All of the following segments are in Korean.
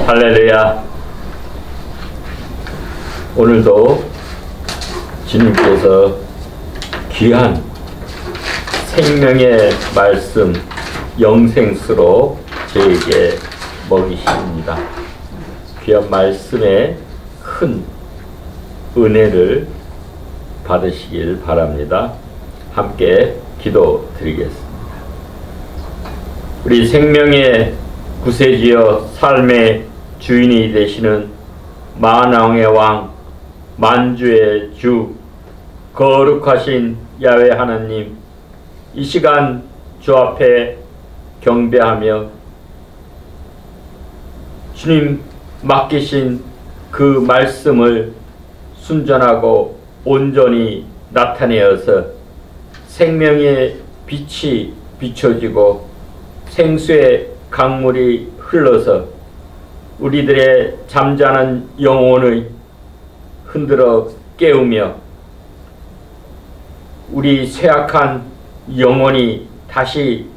할렐루야. 오늘도 주님께서 귀한 생명의 말씀 영생수로 저에게 먹이십니다. 귀한 말씀에 큰 은혜를 받으시길 바랍니다. 함께 기도드리겠습니다. 우리 생명의 구세주여 삶의 주인이 되시는 만왕의 왕 만주의 주 거룩하신 야훼 하나님, 이 시간 주 앞에 경배하며 주님 맡기신 그 말씀을 순전하고 온전히 나타내어서 생명의 빛이 비춰지고 생수의 강물이 흘러서 우리들의 잠자는 영혼을 흔들어 깨우며 우리 쇠약한 영혼이 다시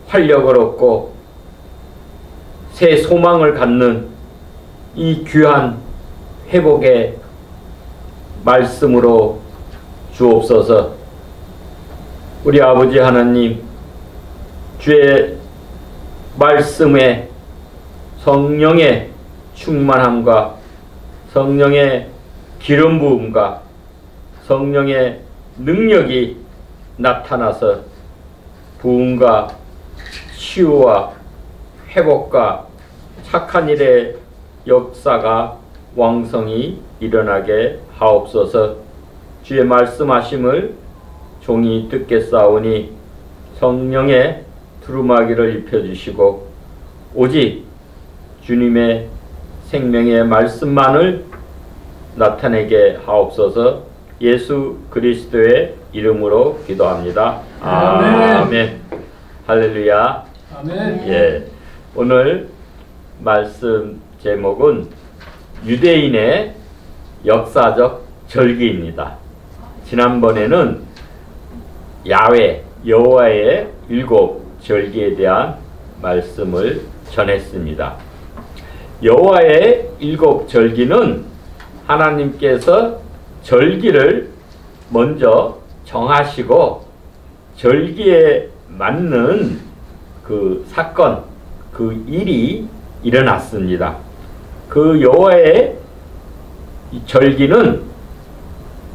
활력을 얻고 새 소망을 갖는 이 귀한 회복의 말씀으로 주옵소서. 우리 아버지 하나님, 주의 말씀에 성령의 충만함과 성령의 기름 부음과 성령의 능력이 나타나서 부흥과 치유와 회복과 착한 일의 역사가 왕성히 일어나게 하옵소서. 주의 말씀하심을 종이 듣겠사오니 성령의 두루마기를 입혀주시고 오직 주님의 생명의 말씀만을 나타내게 하옵소서. 예수 그리스도의 이름으로 기도합니다. 아멘. 할렐루야. 아멘. 예, 오늘 말씀 제목은 유대인의 역사적 절기입니다. 지난번에는 야훼 여호와의 7 절기에 대한 말씀을 전했습니다. 여호와의 7 절기는 하나님께서 절기를 먼저 정하시고 절기에 맞는 그 사건, 그 일이 일어났습니다. 그 여호와의 절기는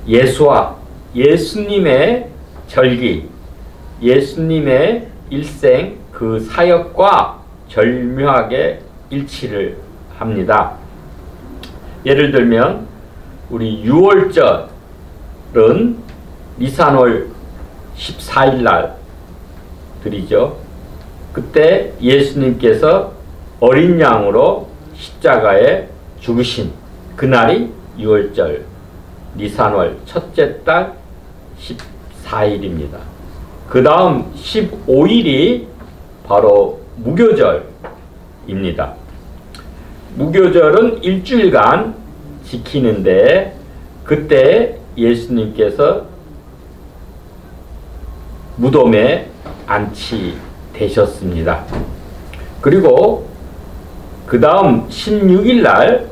예수와 예수님의 절기, 예수님의 일생 그 사역과 절묘하게 일치를 합니다. 예를 들면 우리 유월절은 니산월 14일 날 드리죠. 그때 예수님께서 어린 양으로 십자가에 죽으신 그날이 유월절 니산월 첫째 달 14일입니다. 그 다음 15일이 바로 무교절입니다. 무교절은 일주일간 지키는데 그때 예수님께서 무덤에 안치되셨습니다. 그리고 그 다음 16일 날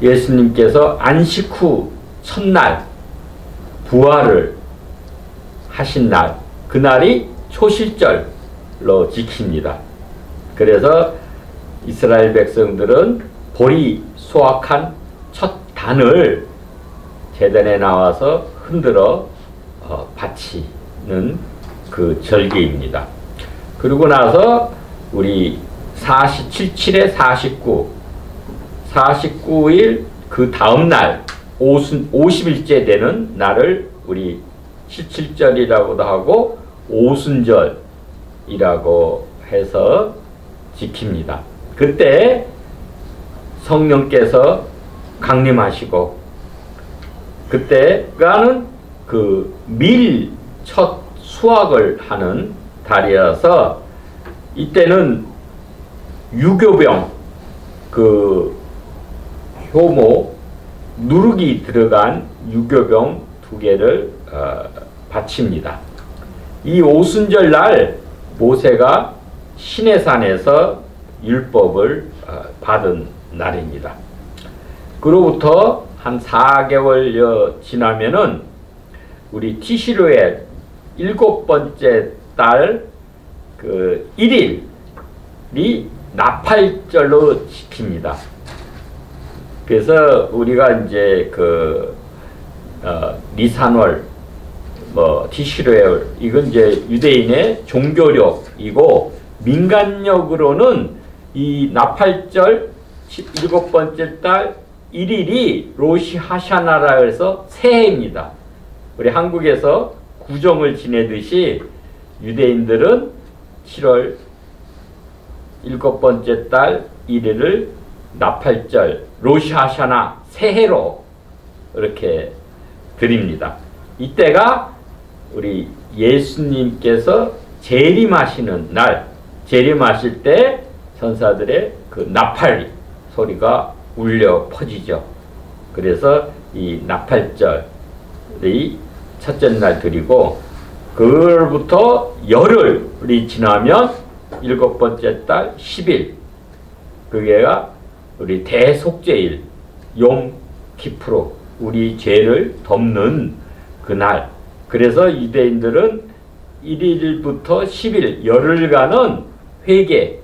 예수님께서 안식 후 첫날 부활을 하신 날, 그날이 초실절로 지킵니다. 그래서 이스라엘 백성들은 보리 수확한 첫 단을 제단에 나와서 흔들어 바치는 그 절기입니다. 그리고 나서 우리 47일에 49일 그 다음 날 50일째 되는 날을 우리 77절이라고도 하고 오순절이라고 해서 지킵니다. 그때 성령께서 강림하시고 그때가는 그 밀 첫 수확을 하는 달이라서 이때는 유교병 그 효모 누룩이 들어간 유교병 2개를 바칩니다. 이 오순절 날 모세가 시내산에서 율법을 받은 날입니다. 그로부터 한 4개월여 지나면은 우리 티시루의 7번째 달 그 1일이 나팔절로 지킵니다. 그래서 우리가 이제 니산월, 티시루엘, 이건 이제 유대인의 종교력이고, 민간력으로는 이 나팔절 7번째 달 1일이 로시 하샤나라 해서 새해입니다. 우리 한국에서 구정을 지내듯이 유대인들은 7월 7번째 달 1일을 나팔절, 로시 하샤나, 새해로 이렇게 드립니다. 이때가 우리 예수님께서 재림하시는 날, 재림하실 때 천사들의 그 나팔 소리가 울려 퍼지죠. 그래서 이 나팔절이 첫째 날 드리고, 그로부터 열흘이 지나면 7번째 달 10일, 그게가 우리 대속죄일, 욤 키프로, 우리 죄를 덮는 그날. 그래서 유대인들은 1일부터 10일 열흘간은 회개의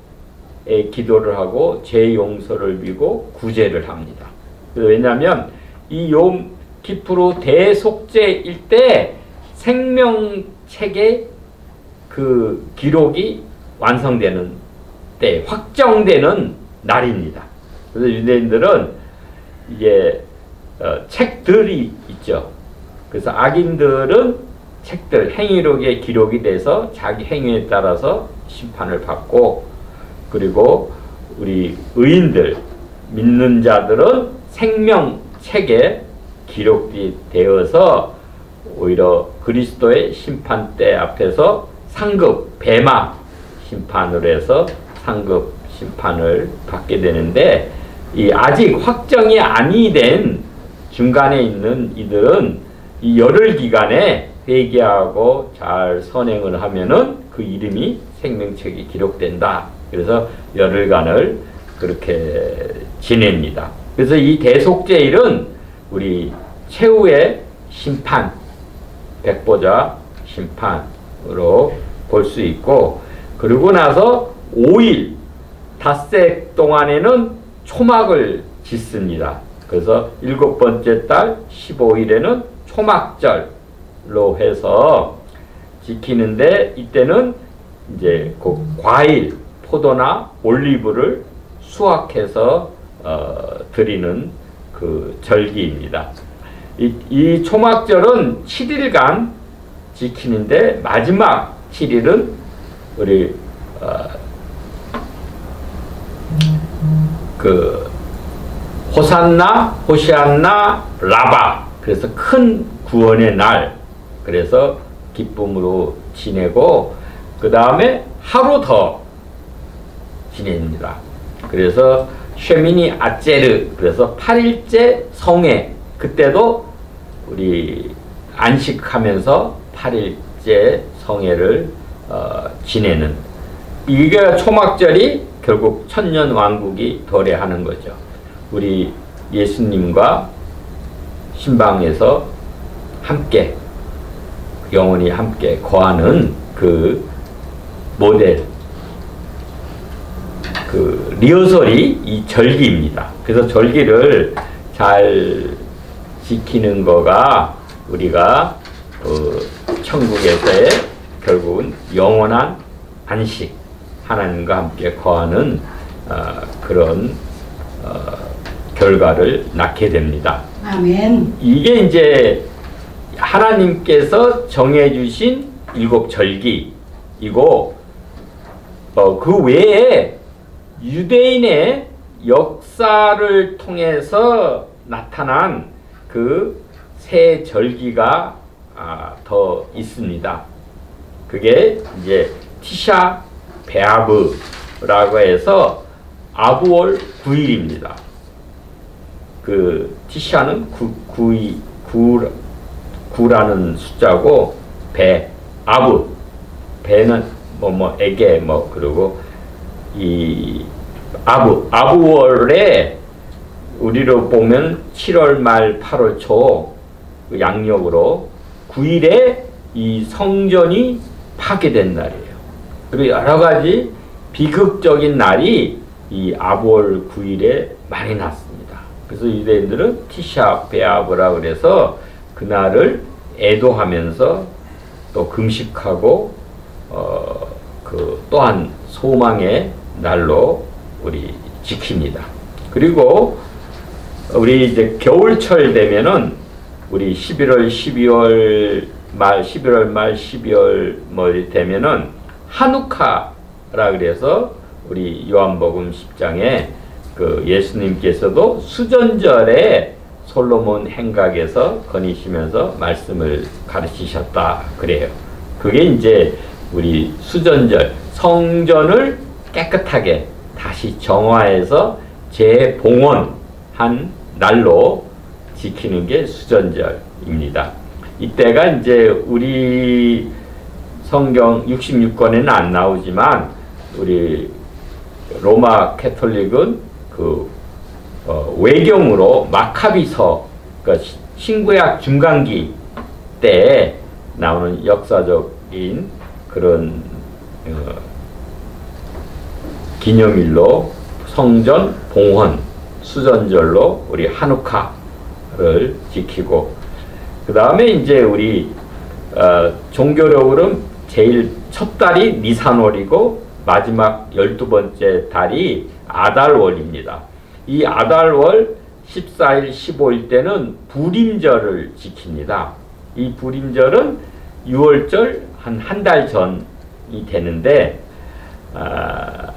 기도를 하고 죄 용서를 빌고 구제를 합니다. 왜냐하면 이 욤 키프로 대속죄일 때 생명책의 그 기록이 완성되는 때, 확정되는 날입니다. 그래서 유대인들은 이제 책들이 있죠. 그래서 악인들은 책들, 행위록에 기록이 돼서 자기 행위에 따라서 심판을 받고, 그리고 우리 의인들, 믿는 자들은 생명책에 기록이 되어서 오히려 그리스도의 심판대 앞에서 상급, 배마 심판을 해서 상급 심판을 받게 되는데, 이 아직 확정이 아니 된 중간에 있는 이들은 이 열흘 기간에 회개하고 잘 선행을 하면은 그 이름이 생명책에 기록된다. 그래서 열흘간을 그렇게 지냅니다. 그래서 이 대속죄일은 우리 최후의 심판, 백보자 심판으로 볼 수 있고, 그리고 나서 5일 닷새 동안에는 초막을 짓습니다. 그래서 7번째 달 15일에는 초막절로 해서 지키는데, 이때는 이제 그 과일, 포도나 올리브를 수확해서 드리는 그 절기입니다. 이 초막절은 7일간 지키는데, 마지막 7일은 우리 그 호산나, 호시안나, 라바, 그래서 큰 구원의 날, 그래서 기쁨으로 지내고, 그 다음에 하루 더 지냅니다. 그래서 쉐미니 아제르, 그래서 8일째 성회, 그때도 우리 안식하면서 8일째 성회를 지내는, 이게 초막절이 결국 천년 왕국이 도래하는 거죠. 우리 예수님과 신방에서 함께 영원히 함께 거하는 그 모델, 그 리허설이 이 절기입니다. 그래서 절기를 잘 지키는 거가 우리가 천국에서의 결국은 영원한 안식, 하나님과 함께 거하는 그런 결과를 낳게 됩니다. 아멘. 이게 이제 하나님께서 정해주신 7절기이고, 그 외에 유대인의 역사를 통해서 나타난 그 세 절기가 더 있습니다. 그게 이제 티샤 베아브라고 해서 아부월 9일입니다. 그 티샤는 9라는 숫자고, 아부, 배는 에게, 그리고 이 아부월에 우리로 보면 7월 말 8월 초 양력으로 9일에 이 성전이 파괴된 날이에요. 그리고 여러 가지 비극적인 날이 이 아부월 9일에 많이 났습니다. 그래서 유대인들은 티샤 베아브라 그래서 그날을 애도하면서 또 금식하고 또한 소망의 날로 우리 지킵니다. 그리고 우리 이제 겨울철 되면은 우리 11월, 12월 말, 11월 말, 12월 뭐 되면은 하누카라 그래서 우리 요한복음 10장에 그 예수님께서도 수전절에 솔로몬 행각에서 거니시면서 말씀을 가르치셨다 그래요. 그게 이제 우리 수전절 성전을 깨끗하게 다시 정화해서 재봉헌한 날로 지키는 게 수전절입니다. 이때가 이제 우리 성경 66권에는 안 나오지만 우리 로마 캐톨릭은 그 외경으로 마카비서 그러니까 신구약 중간기 때 나오는 역사적인 그런 기념일로 성전 봉헌 수전절로 우리 하누카를 지키고 그 다음에 이제 우리 종교력으로는 제일 첫 달이 니산월이고 마지막 12번째 달이 아달월입니다. 이 아달월 14일, 15일 때는 부림절을 지킵니다. 이 부림절은 6월절 한 달 전이 되는데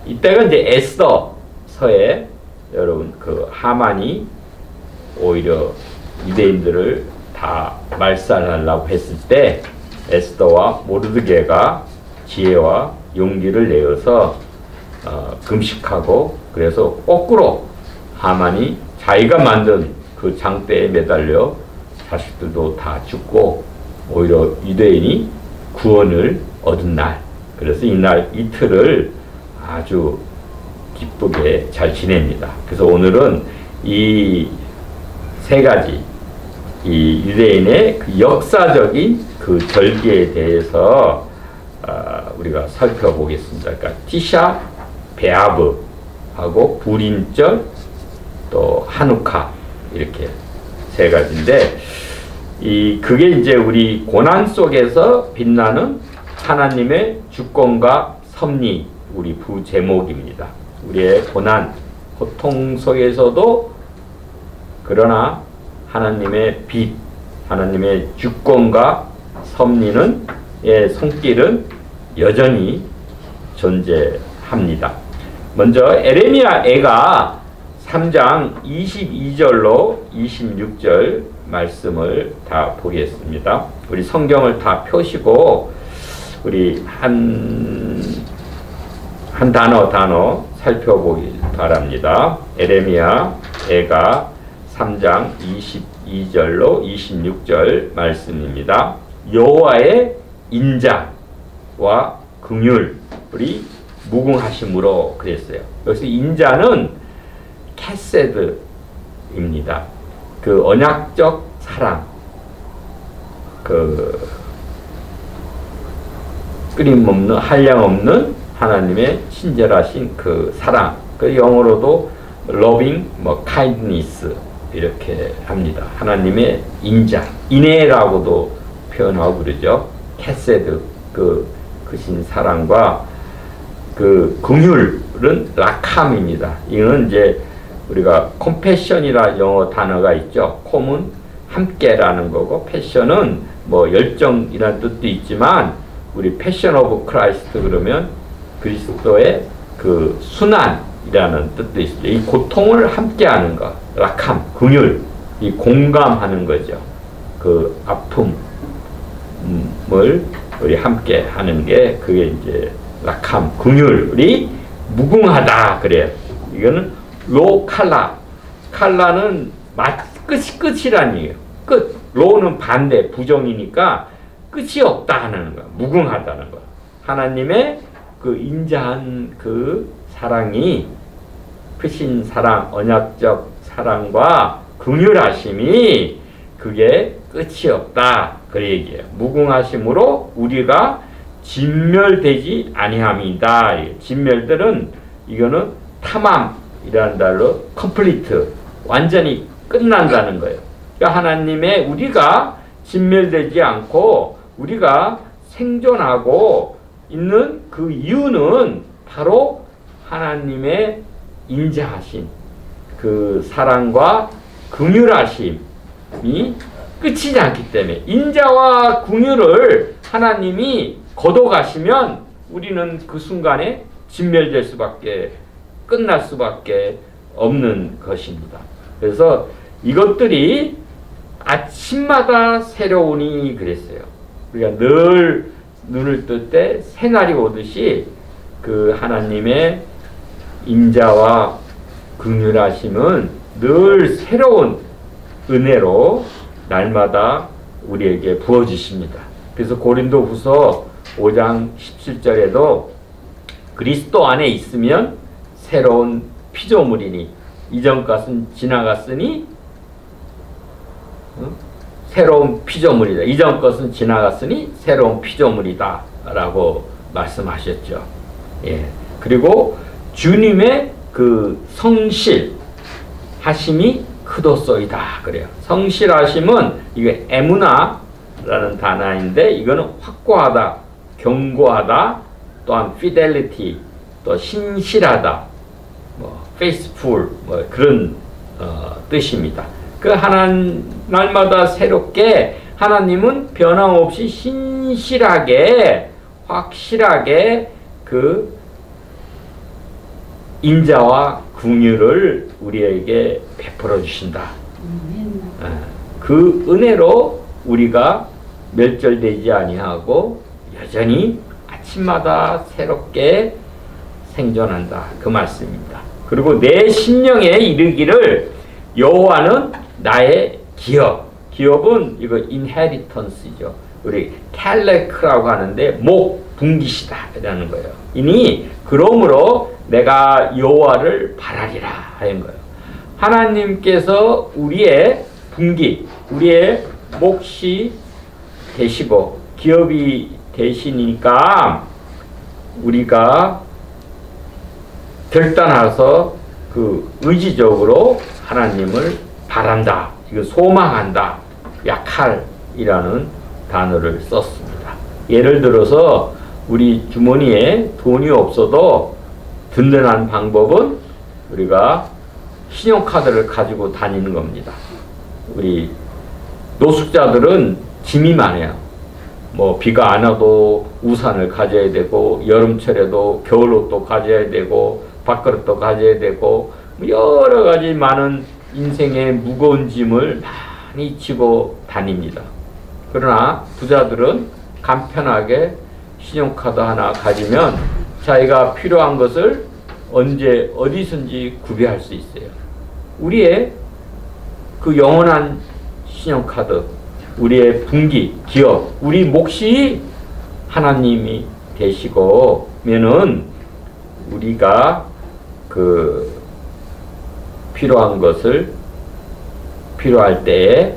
이때가 이제 에스더서에 여러분 그 하만이 오히려 유대인들을 다 말살하려고 했을 때 에스더와 모르드게가 지혜와 용기를 내어서 금식하고 그래서 거꾸로 하만이 자기가 만든 그 장대에 매달려 자식들도 다 죽고 오히려 유대인이 구원을 얻은 날. 그래서 이날 이틀을 아주 기쁘게 잘 지냅니다. 그래서 오늘은 이 세 가지 이 유대인의 그 역사적인 그 절기에 대해서 우리가 살펴보겠습니다. 그러니까 티샤 베아브하고 부림절 또 하누카 이렇게 세 가지인데 그게 이제 우리 고난 속에서 빛나는 하나님의 주권과 섭리 우리 부제목입니다. 우리의 고난 고통 속에서도 그러나 하나님의 빛 하나님의 주권과 섭리는 손길은 여전히 존재합니다. 먼저 에레미야가 3장 22절로 26절 말씀을 다 보겠습니다. 우리 성경을 다 펴시고 우리 한 단어 살펴보기 바랍니다. 에레미야가 3장 22절로 26절 말씀입니다. 여호와의 인자와 긍휼이 무궁하심으로 그랬어요. 여기서 인자는 캐세드입니다. 그 언약적 사랑, 그 끊임없는 한량없는 하나님의 친절하신 그 사랑. 그 영어로도 loving, kindness 이렇게 합니다. 하나님의 인자, 인애라고도 표현하고 그러죠. 캐세드, 크신 사랑과 그 긍휼은 라캄입니다. 이거는 이제 우리가 컴패션이라 영어 단어가 있죠. 콤은 함께라는 거고 패션은 열정이라는 뜻도 있지만 우리 패션 오브 크라이스트 그러면 그리스도의 그 순환이라는 뜻도 있습니다. 이 고통을 함께하는 것, 라캄, 긍휼, 이 공감하는 거죠. 그 아픔을 우리 함께하는 게 그게 이제 라캄, 긍휼이 무궁하다 그래요. 이거는 로칼라, 칼라는 끝이란 얘기예요. 끝. 로는 반대, 부정이니까 끝이 없다 하는 거야. 무궁하다는 거야. 하나님의 그 인자한 그 사랑이 크신 사랑, 언약적 사랑과 긍휼하심이 그게 끝이 없다. 그 얘기예요. 무궁하심으로 우리가 진멸되지 아니함이다. 진멸들은 이거는 탐함이라는 달로 컴플리트, 완전히 끝난다는 거예요. 그러니까 하나님의 우리가 진멸되지 않고 우리가 생존하고 있는 그 이유는 바로 하나님의 인자하신 그 사랑과 긍휼하심이 끝이지 않기 때문에, 인자와 긍휼을 하나님이 거둬가시면 우리는 그 순간에 진멸될 수밖에, 끝날 수밖에 없는 것입니다. 그래서 이것들이 아침마다 새로우니 그랬어요. 우리가 늘 눈을 뜰 때 새날이 오듯이 그 하나님의 인자와 긍휼하심은 늘 새로운 은혜로 날마다 우리에게 부어주십니다. 그래서 고린도후서 5장 17절에도 그리스도 안에 있으면 새로운 피조물이니 이전 것은 지나갔으니 새로운 피조물이다. 이전 것은 지나갔으니 새로운 피조물이다 라고 말씀하셨죠. 예. 그리고 주님의 그 성실 하심이 크도소이다 그래요. 성실하심은 이게 에무나라는 단어인데 이거는 확고하다, 견고하다, 또한 fidelity, 또 신실하다, 뭐 faithful, 뭐 그런 뜻입니다. 그 날마다 새롭게 하나님은 변함없이 신실하게, 확실하게 그 인자와 긍휼을 우리에게 베풀어 주신다. 그 은혜로 우리가 멸절되지 아니하고 여전히 아침마다 새롭게 생존한다. 그 말씀입니다. 그리고 내 심령에 이르기를 여호와는 나의 기업. 기업은 이거 inheritance이죠. 우리 캘레크라고 하는데 목 분기시다라는 거예요. 이니 그러므로 내가 여호와를 바라리라 하는 거예요. 하나님께서 우리의 분기, 우리의 몫이 되시고 기업이 되시니까 우리가 결단해서 그 의지적으로 하나님을 바란다, 이거 소망한다, 약할이라는 단어를 썼습니다. 예를 들어서 우리 주머니에 돈이 없어도 든든한 방법은 우리가 신용카드를 가지고 다니는 겁니다. 우리 노숙자들은 짐이 많아요. 뭐 비가 안 와도 우산을 가져야 되고 여름철에도 겨울옷도 가져야 되고 밥그릇도 가져야 되고 여러 가지 많은 인생의 무거운 짐을 많이 지고 다닙니다. 그러나 부자들은 간편하게 신용카드 하나 가지면 자기가 필요한 것을 언제 어디선지 구비할 수 있어요. 우리의 그 영원한 신용카드, 우리의 분기, 기업, 우리 몫이 하나님이 되시고면은 우리가 그 필요한 것을 필요할 때에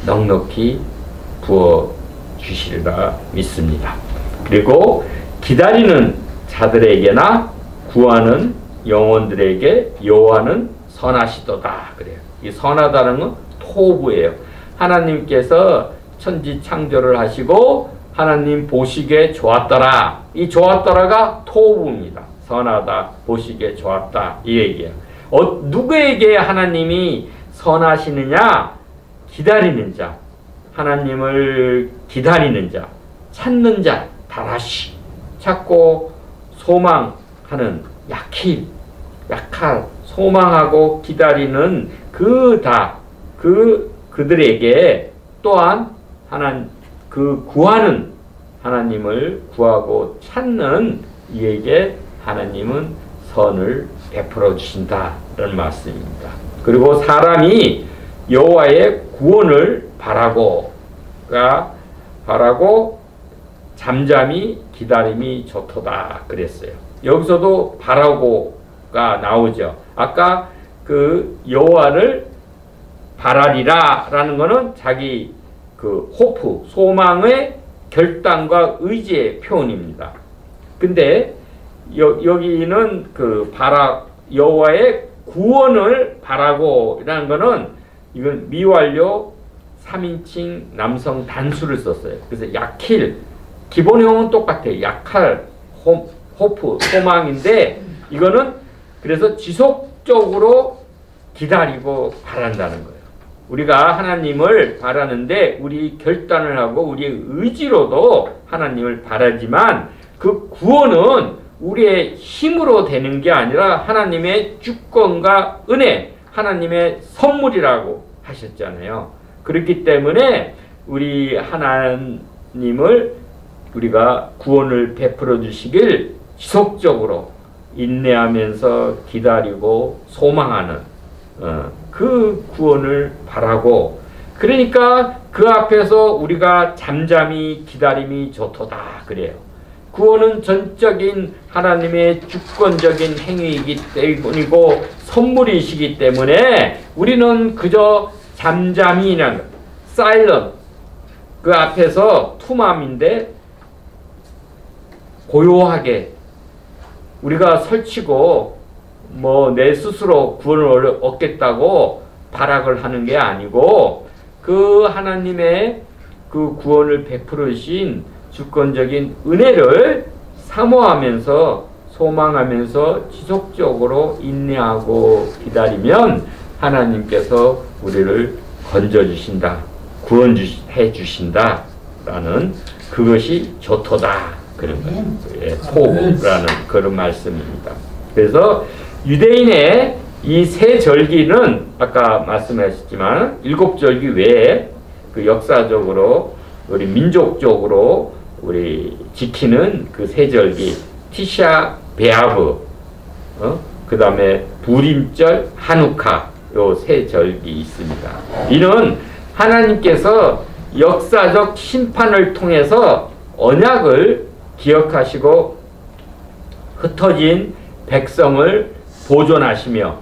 넉넉히 부어 주시리라 믿습니다. 그리고 기다리는 자들에게나 구하는 영혼들에게 여호와는 선하시도다 그래요. 이 선하다는 건 토부예요. 하나님께서 천지 창조를 하시고 하나님 보시기에 좋았더라. 이 좋았더라가 토부입니다. 선하다, 보시기에 좋았다 이 얘기예요. 누구에게 하나님이 선하시느냐? 기다리는 자, 하나님을 기다리는 자, 찾는 자, 다라시, 찾고 소망하는 약할, 소망하고 기다리는 그들에게 또한 구하는 하나님을 구하고 찾는 이에게 하나님은 선을 베풀어 주신다는 말씀입니다. 그리고 사람이 여호와의 구원을 바라고 잠잠히 기다림이 좋도다 그랬어요. 여기서도 바라고가 구가 나오죠. 아까 그 여호와를 바라리라라는 거는 자기 그 호프, 소망의 결단과 의지의 표현입니다. 근데 여기는 그 여호와의 구원을 바라고라는 거는 이건 미완료 3인칭 남성 단수를 썼어요. 그래서 약힐, 기본형은 똑같아요. 약할, 호프, 소망인데 이거는 그래서 지속적으로 기다리고 바란다는 거예요. 우리가 하나님을 바라는데 우리 결단을 하고 우리의 의지로도 하나님을 바라지만 그 구원은 우리의 힘으로 되는 게 아니라 하나님의 주권과 은혜, 하나님의 선물이라고 하셨잖아요. 그렇기 때문에 우리 하나님을 우리가 구원을 베풀어 주시길 지속적으로 인내하면서 기다리고 소망하는 그 구원을 바라고, 그러니까 그 앞에서 우리가 잠잠히 기다림이 좋도다 그래요. 구원은 전적인 하나님의 주권적인 행위이기 때문이고 선물이시기 때문에 우리는 그저 잠잠히 그냥 사일런트, 그 앞에서 투맘인데 고요하게 우리가 설치고 뭐 내 스스로 구원을 얻겠다고 발악을 하는 게 아니고 그 하나님의 그 구원을 베풀어 주신 주권적인 은혜를 사모하면서 소망하면서 지속적으로 인내하고 기다리면 하나님께서 우리를 건져주신다, 구원해 주신다라는 그것이 좋도다 그런 거예요. 포라는 그런 말씀입니다. 그래서 유대인의 이 세 절기는 아까 말씀하셨지만 7절기 외에 그 역사적으로 우리 민족적으로 우리 지키는 그 세 절기 티샤 베아브, 그 다음에 부림절, 하누카, 요 세 절기 있습니다. 이는 하나님께서 역사적 심판을 통해서 언약을 기억하시고 흩어진 백성을 보존하시며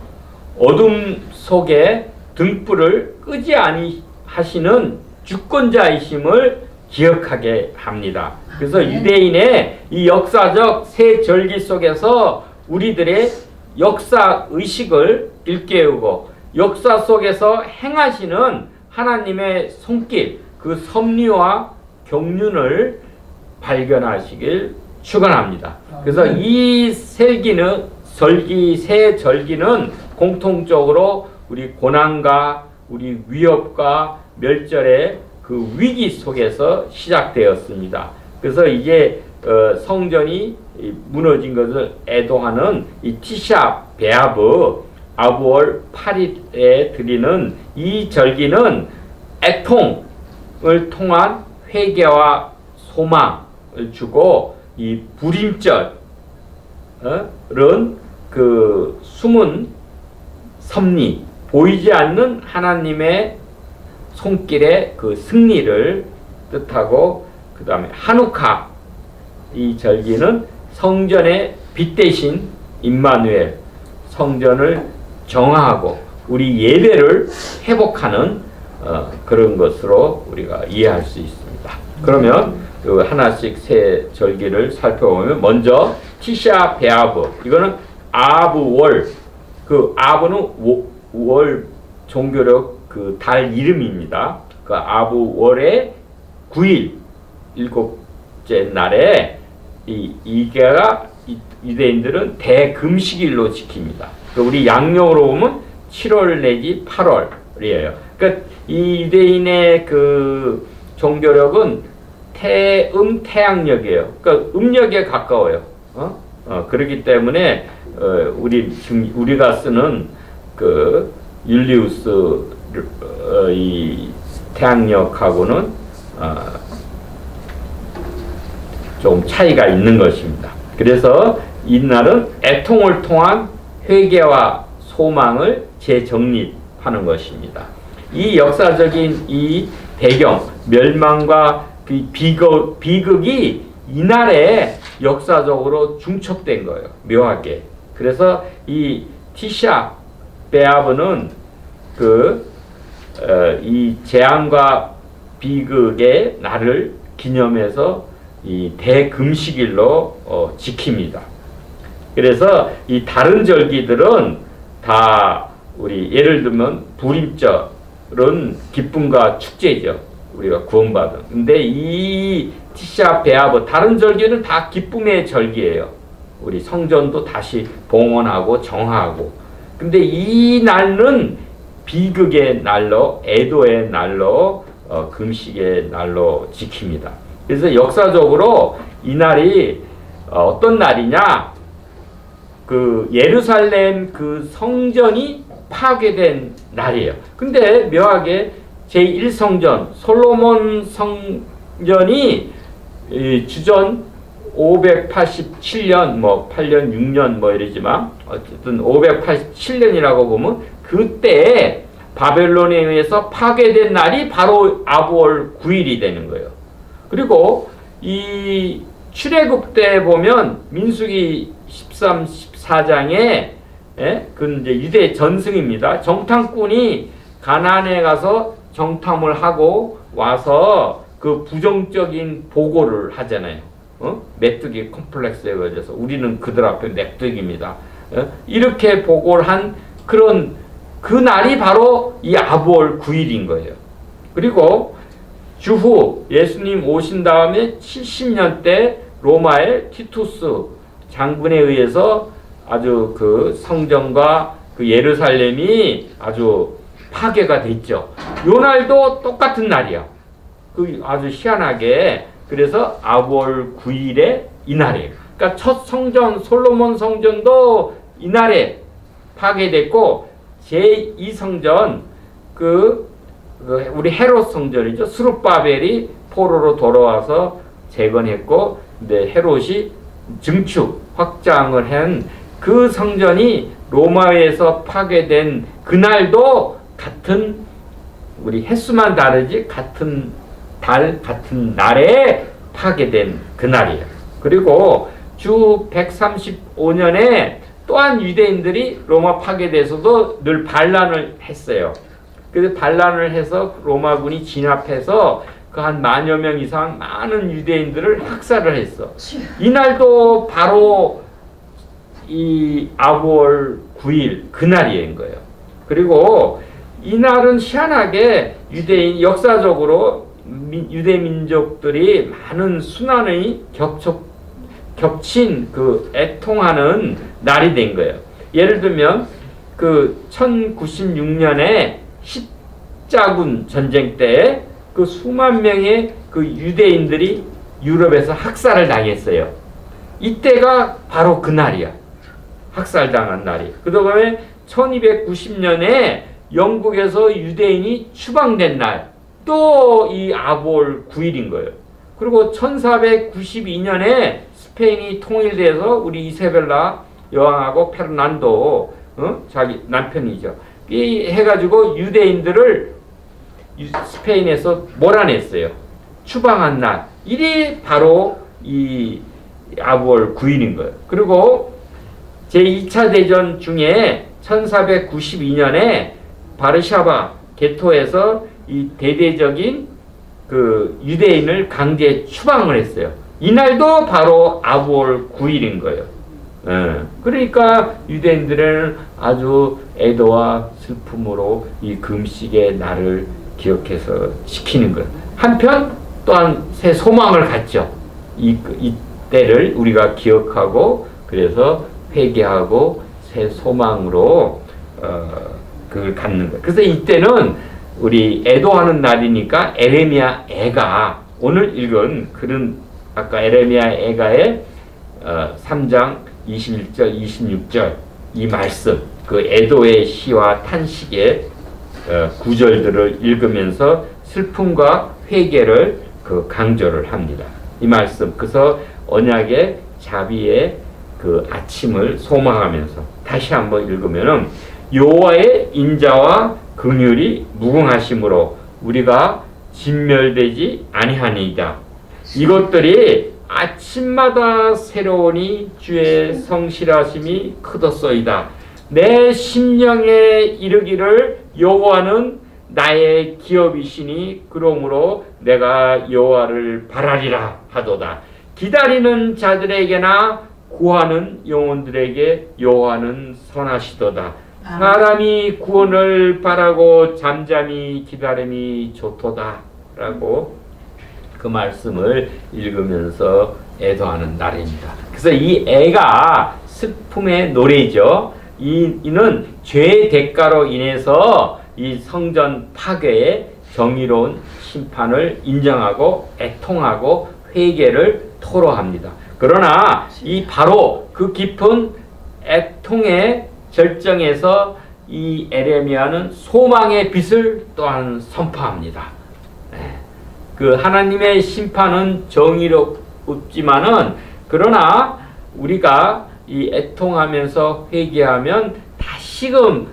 어둠 속에 등불을 끄지 아니하시는 주권자이심을 기억하게 합니다. 그래서 유대인의 이 역사적 새 절기 속에서 우리들의 역사 의식을 일깨우고 역사 속에서 행하시는 하나님의 손길, 그 섭리와 경륜을 발견하시길 축원합니다. 그래서 이 새 절기는 공통적으로 우리 고난과 우리 위협과 멸절의 그 위기 속에서 시작되었습니다. 그래서 이제 성전이 무너진 것을 애도하는 이 티샤 베아브 아부월 8일에 드리는 이 절기는 애통을 통한 회개와 소망을 주고, 이 불임절은 그 숨은 섭리, 보이지 않는 하나님의 손길의 그 승리를 뜻하고, 그 다음에 하누카, 이 절기는 성전의 빛 대신 임마누엘, 성전을 정화하고 우리 예배를 회복하는 그런 것으로 우리가 이해할 수 있습니다. 그러면 그 하나씩 세 절기를 살펴보면, 먼저 티샤 베아브, 이거는 아브월, 그 아브는 월 종교력 그 달 이름입니다. 그 아브월의 9일, 일곱째 날에 이게가 유대인들은 대금식일로 지킵니다. 우리 양력으로 보면 7월 내지 8월이에요. 그러니까 이 유대인의 그 종교력은 태양력이에요. 그러니까 음력에 가까워요. 그렇기 때문에 우리가 쓰는 그 율리우스 이 태양력하고는 좀 차이가 있는 것입니다. 그래서 이날은 애통을 통한 회개와 소망을 재정립하는 것입니다. 이 역사적인 이 배경, 멸망과 그 비극이 이날에 역사적으로 중첩된 거예요. 묘하게. 그래서 이 티샤 베아브는 이 재앙과 비극의 날을 기념해서 이 대금식일로 지킵니다. 그래서 이 다른 절기들은 다 우리 예를 들면 불임절은 기쁨과 축제죠. 우리가 구원받은. 근데 이 티샤 베아브 다른 절기는 다 기쁨의 절기예요. 우리 성전도 다시 봉헌하고 정화하고. 근데 이 날은 비극의 날로, 애도의 날로, 금식의 날로 지킵니다. 그래서 역사적으로 이 날이 어떤 날이냐? 예루살렘 성전이 파괴된 날이에요. 근데 묘하게 제1성전 솔로몬 성전이 주전 587년 8년 6년 이러지만 어쨌든 587년이라고 보면 그때 바벨론에 의해서 파괴된 날이 바로 아부월 9일이 되는 거예요. 그리고 이 출애굽 때 보면 민수기 13, 14장에 그 이제 유대 전승입니다. 정탐꾼이 가나안에 가서 정탐을 하고 와서 그 부정적인 보고를 하잖아요. 메뚜기 컴플렉스에 걸려서 우리는 그들 앞에 메뚜기입니다. 이렇게 보고를 한 그런 그 날이 바로 이 아부월 9일인 거예요. 그리고 주후 예수님 오신 다음에 70년 때 로마의 티투스 장군에 의해서 아주 그 성전과 그 예루살렘이 아주 파괴가 됐죠. 요 날도 똑같은 날이야. 아주 희한하게 그래서 아부월 9일에 이 날이에요. 그러니까 첫 성전 솔로몬 성전도 이 날에 파괴됐고 제2성전 우리 헤롯 성전이죠. 스룹바벨이 포로로 돌아와서 재건했고 근데 헤롯이 증축 확장을 한 그 성전이 로마에서 파괴된 그날도 같은 우리 횟수만 다르지 같은 달 같은 날에 파괴된 그날이에요. 그리고 주 135년에 또한 유대인들이 로마 파괴돼서도 늘 반란을 했어요. 그래서 반란을 해서 로마군이 진압해서 그 한 10,000여 명 이상 많은 유대인들을 학살을 했어. 이날도 바로 이 아부월 9일 그날인 거예요. 그리고 이날은 희한하게 유대인 역사적으로 유대 민족들이 많은 순환이 겹친 애통하는 날이 된 거예요. 예를 들면 1096년에 십자군 전쟁 때 수만 명의 유대인들이 유럽에서 학살을 당했어요. 이때가 바로 그 날이야. 학살당한 날이. 그 다음에 1290년에 영국에서 유대인이 추방된 날, 또 이 아부월 9일인 거예요. 그리고 1492년에 스페인이 통일돼서 우리 이사벨라 여왕하고 페르난도, 자기 남편이죠. 이 해가지고 유대인들을 스페인에서 몰아냈어요. 추방한 날. 이게 바로 이 아부월 9일인 거예요. 그리고 제2차 대전 중에 1492년에 바르샤바 게토에서 이 대대적인 유대인을 강제 추방을 했어요. 이날도 바로 아부월 9일인 거예요. 그러니까 유대인들은 아주 애도와 슬픔으로 이 금식의 날을 기억해서 지키는 거예요. 한편 또한 새 소망을 갖죠. 이 때를 우리가 기억하고 그래서 회개하고 새 소망으로 그걸 갖는 거예요. 그래서 이때는 우리 애도하는 날이니까 에레미야 애가 오늘 읽은 글은 아까 에레미야 애가의 3장 21절 26절 이 말씀 애도의 시와 탄식의 구절들을 읽으면서 슬픔과 회개를 강조를 합니다. 이 말씀 그래서 언약의 자비의 아침을 소망하면서 다시 한번 읽으면은 여호와의 인자와 긍휼이 무궁하심으로 우리가 진멸되지 아니하니이다. 이것들이 아침마다 새로우니 주의 성실하심이 크도소이다. 내 심령에 이르기를 여호와는 나의 기업이시니 그러므로 내가 여호와를 바라리라 하도다. 기다리는 자들에게나 구하는 영혼들에게 여호와는 선하시도다. 사람이 구원을 바라고 잠잠히 기다림이 좋도다 라고 그 말씀을 읽으면서 애도하는 날입니다. 그래서 이 애가 슬픔의 노래죠. 이는 죄의 대가로 인해서 이 성전 파괴의 정의로운 심판을 인정하고 애통하고 회개를 토로합니다. 그러나 이 바로 그 깊은 애통의 절정에서 이 에레미야는 소망의 빛을 또한 선포합니다. 그 하나님의 심판은 정의롭지만은 그러나 우리가 이 애통하면서 회개하면 다시금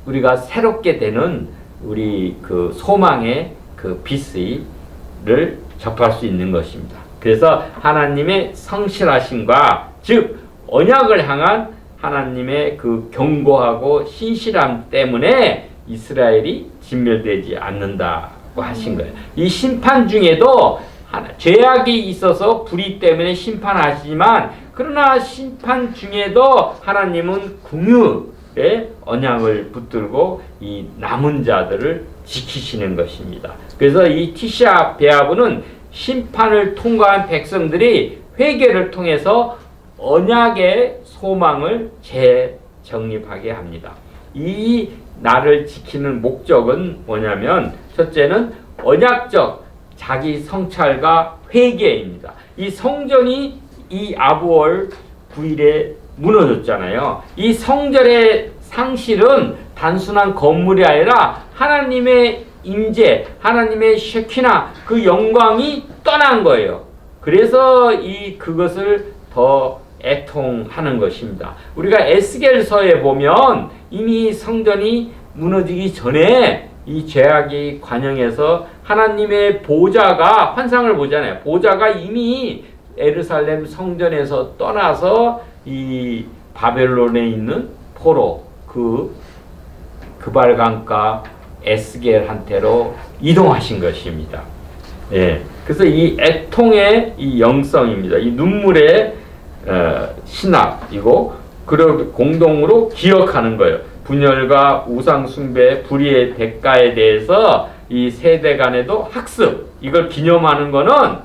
우리가 새롭게 되는 우리 그 소망의 그 빛을 접할 수 있는 것입니다. 그래서 하나님의 성실하심과 즉 언약을 향한 하나님의 그 견고하고 신실함 때문에 이스라엘이 진멸되지 않는다고 하신 거예요. 이 심판 중에도 죄악이 있어서 불의 때문에 심판하시지만 그러나 심판 중에도 하나님은 긍휼의 언약을 붙들고 이 남은 자들을 지키시는 것입니다. 그래서 이 티샤 베아브는 심판을 통과한 백성들이 회개를 통해서 언약의 소망을 재정립하게 합니다. 이 날을 지키는 목적은 뭐냐면 첫째는 언약적 자기 성찰과 회개입니다. 이 성전이 이 아부월 9일에 무너졌잖아요. 이 성전의 상실은 단순한 건물이 아니라 하나님의 임재, 하나님의 쉐키나 그 영광이 떠난 거예요. 그래서 그것을 더 애통하는 것입니다. 우리가 에스겔서에 보면 이미 성전이 무너지기 전에 이 죄악이 관영해서 하나님의 보좌가 환상을 보잖아요. 보좌가 이미 예루살렘 성전에서 떠나서 이 바벨론에 있는 포로 그발강가 에스겔한테로 이동하신 것입니다. 예. 그래서 이 애통의 이 영성입니다. 이 눈물의 신학이고 그리고 공동으로 기억하는 거예요. 분열과 우상 숭배, 불의의 대가에 대해서 이 세대 간에도 학습, 이걸 기념하는 거는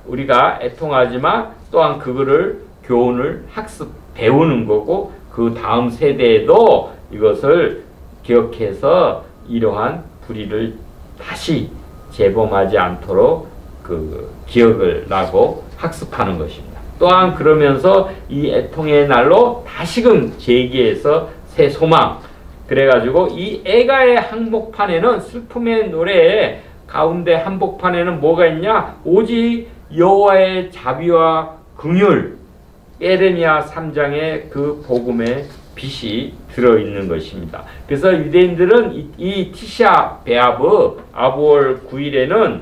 우리가 애통하지만 또한 그거를 교훈을 학습, 배우는 거고 그 다음 세대에도 이것을 기억해서 이러한 불의를 다시 재범하지 않도록 그 기억을 나고 학습하는 것입니다. 또한 그러면서 이 애통의 날로 다시금 재기해서 새 소망, 그래가지고 이 애가의 한복판에는 슬픔의 노래 가운데 한복판에는 뭐가 있냐? 오직 여호와의 자비와 긍휼, 에레미야 3장의 그 복음의 빛이 들어있는 것입니다. 그래서 유대인들은 이 티샤 베아브 아부월 9일에는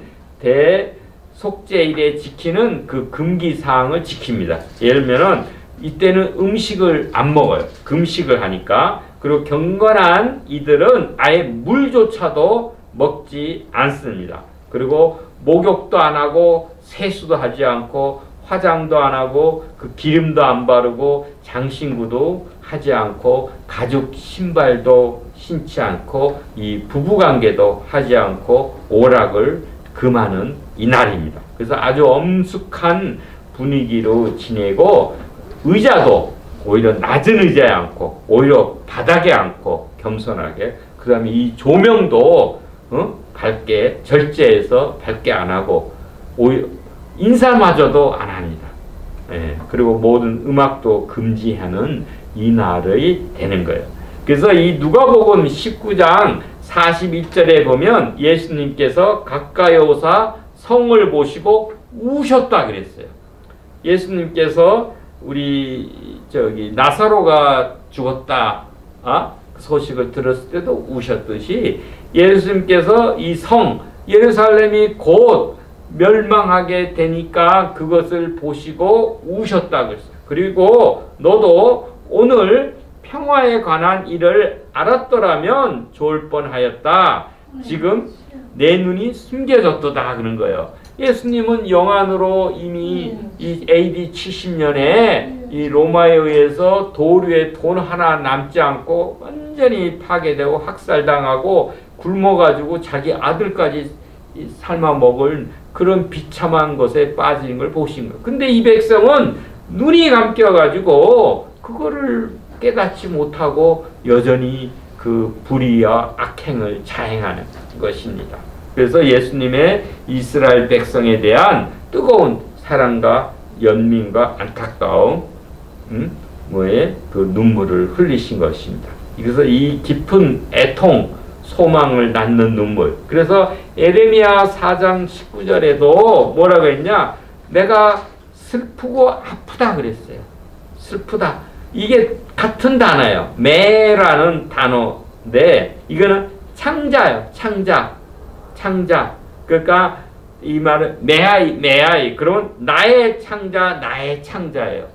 대속죄일에 지키는 그 금기사항을 지킵니다. 예를 들면 이때는 음식을 안 먹어요. 금식을 하니까. 그리고 경건한 이들은 아예 물조차도 먹지 않습니다. 그리고 목욕도 안 하고 세수도 하지 않고 화장도 안 하고 그 기름도 안 바르고 장신구도 하지 않고 가죽 신발도 신지 않고 이 부부관계도 하지 않고 오락을 금하는 이날입니다. 그래서 아주 엄숙한 분위기로 지내고 의자도 오히려 낮은 의자에 앉고 오히려 바닥에 앉고 겸손하게, 그 다음에 이 조명도 밝게 절제해서 밝게 안 하고 오히려 인사마저도 안 합니다. 예, 그리고 모든 음악도 금지하는 이 날이 되는 거예요. 그래서 이 누가복음 19장 41절에 보면 예수님께서 가까이 오사 성을 보시고 우셨다 그랬어요. 예수님께서 우리 나사로가 죽었다 소식을 들었을 때도 우셨듯이 예수님께서 이 성 예루살렘이 곧 멸망하게 되니까 그것을 보시고 우셨다 그랬어요. 그리고 너도 오늘 평화에 관한 일을 알았더라면 좋을 뻔하였다. 지금 내 눈이 숨겨졌도다 그런 거예요. 예수님은 영안으로 이미 이 AD 70년에 이 로마에 의해서 도류에 돈 하나 남지 않고 완전히 파괴되고 학살당하고 굶어가지고 자기 아들까지 삶아 먹을 그런 비참한 것에 빠지는 걸 보신 거예요. 근데 이 백성은 눈이 감겨가지고 그거를 깨닫지 못하고 여전히 그 불의와 악행을 자행하는 것입니다. 그래서 예수님의 이스라엘 백성에 대한 뜨거운 사랑과 연민과 안타까움, 그 눈물을 흘리신 것입니다. 그래서 이 깊은 애통, 소망을 낳는 눈물. 그래서 에레미야 4장 19절에도 뭐라고 했냐? 내가 슬프고 아프다 그랬어요. 슬프다. 이게 같은 단어예요. 매라는 단어인데 이거는 창자예요. 창자. 그러니까 이 말은 매아이. 그러면 나의 창자예요.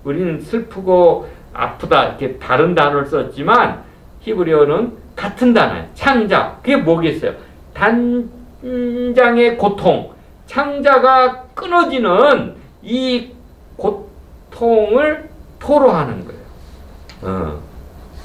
우리는 슬프고 아프다 이렇게 다른 단어를 썼지만 히브리어는 같은 단어예요. 창자. 그게 뭐겠어요? 단장의 고통. 창자가 끊어지는 이 고통을 토로하는 거예요.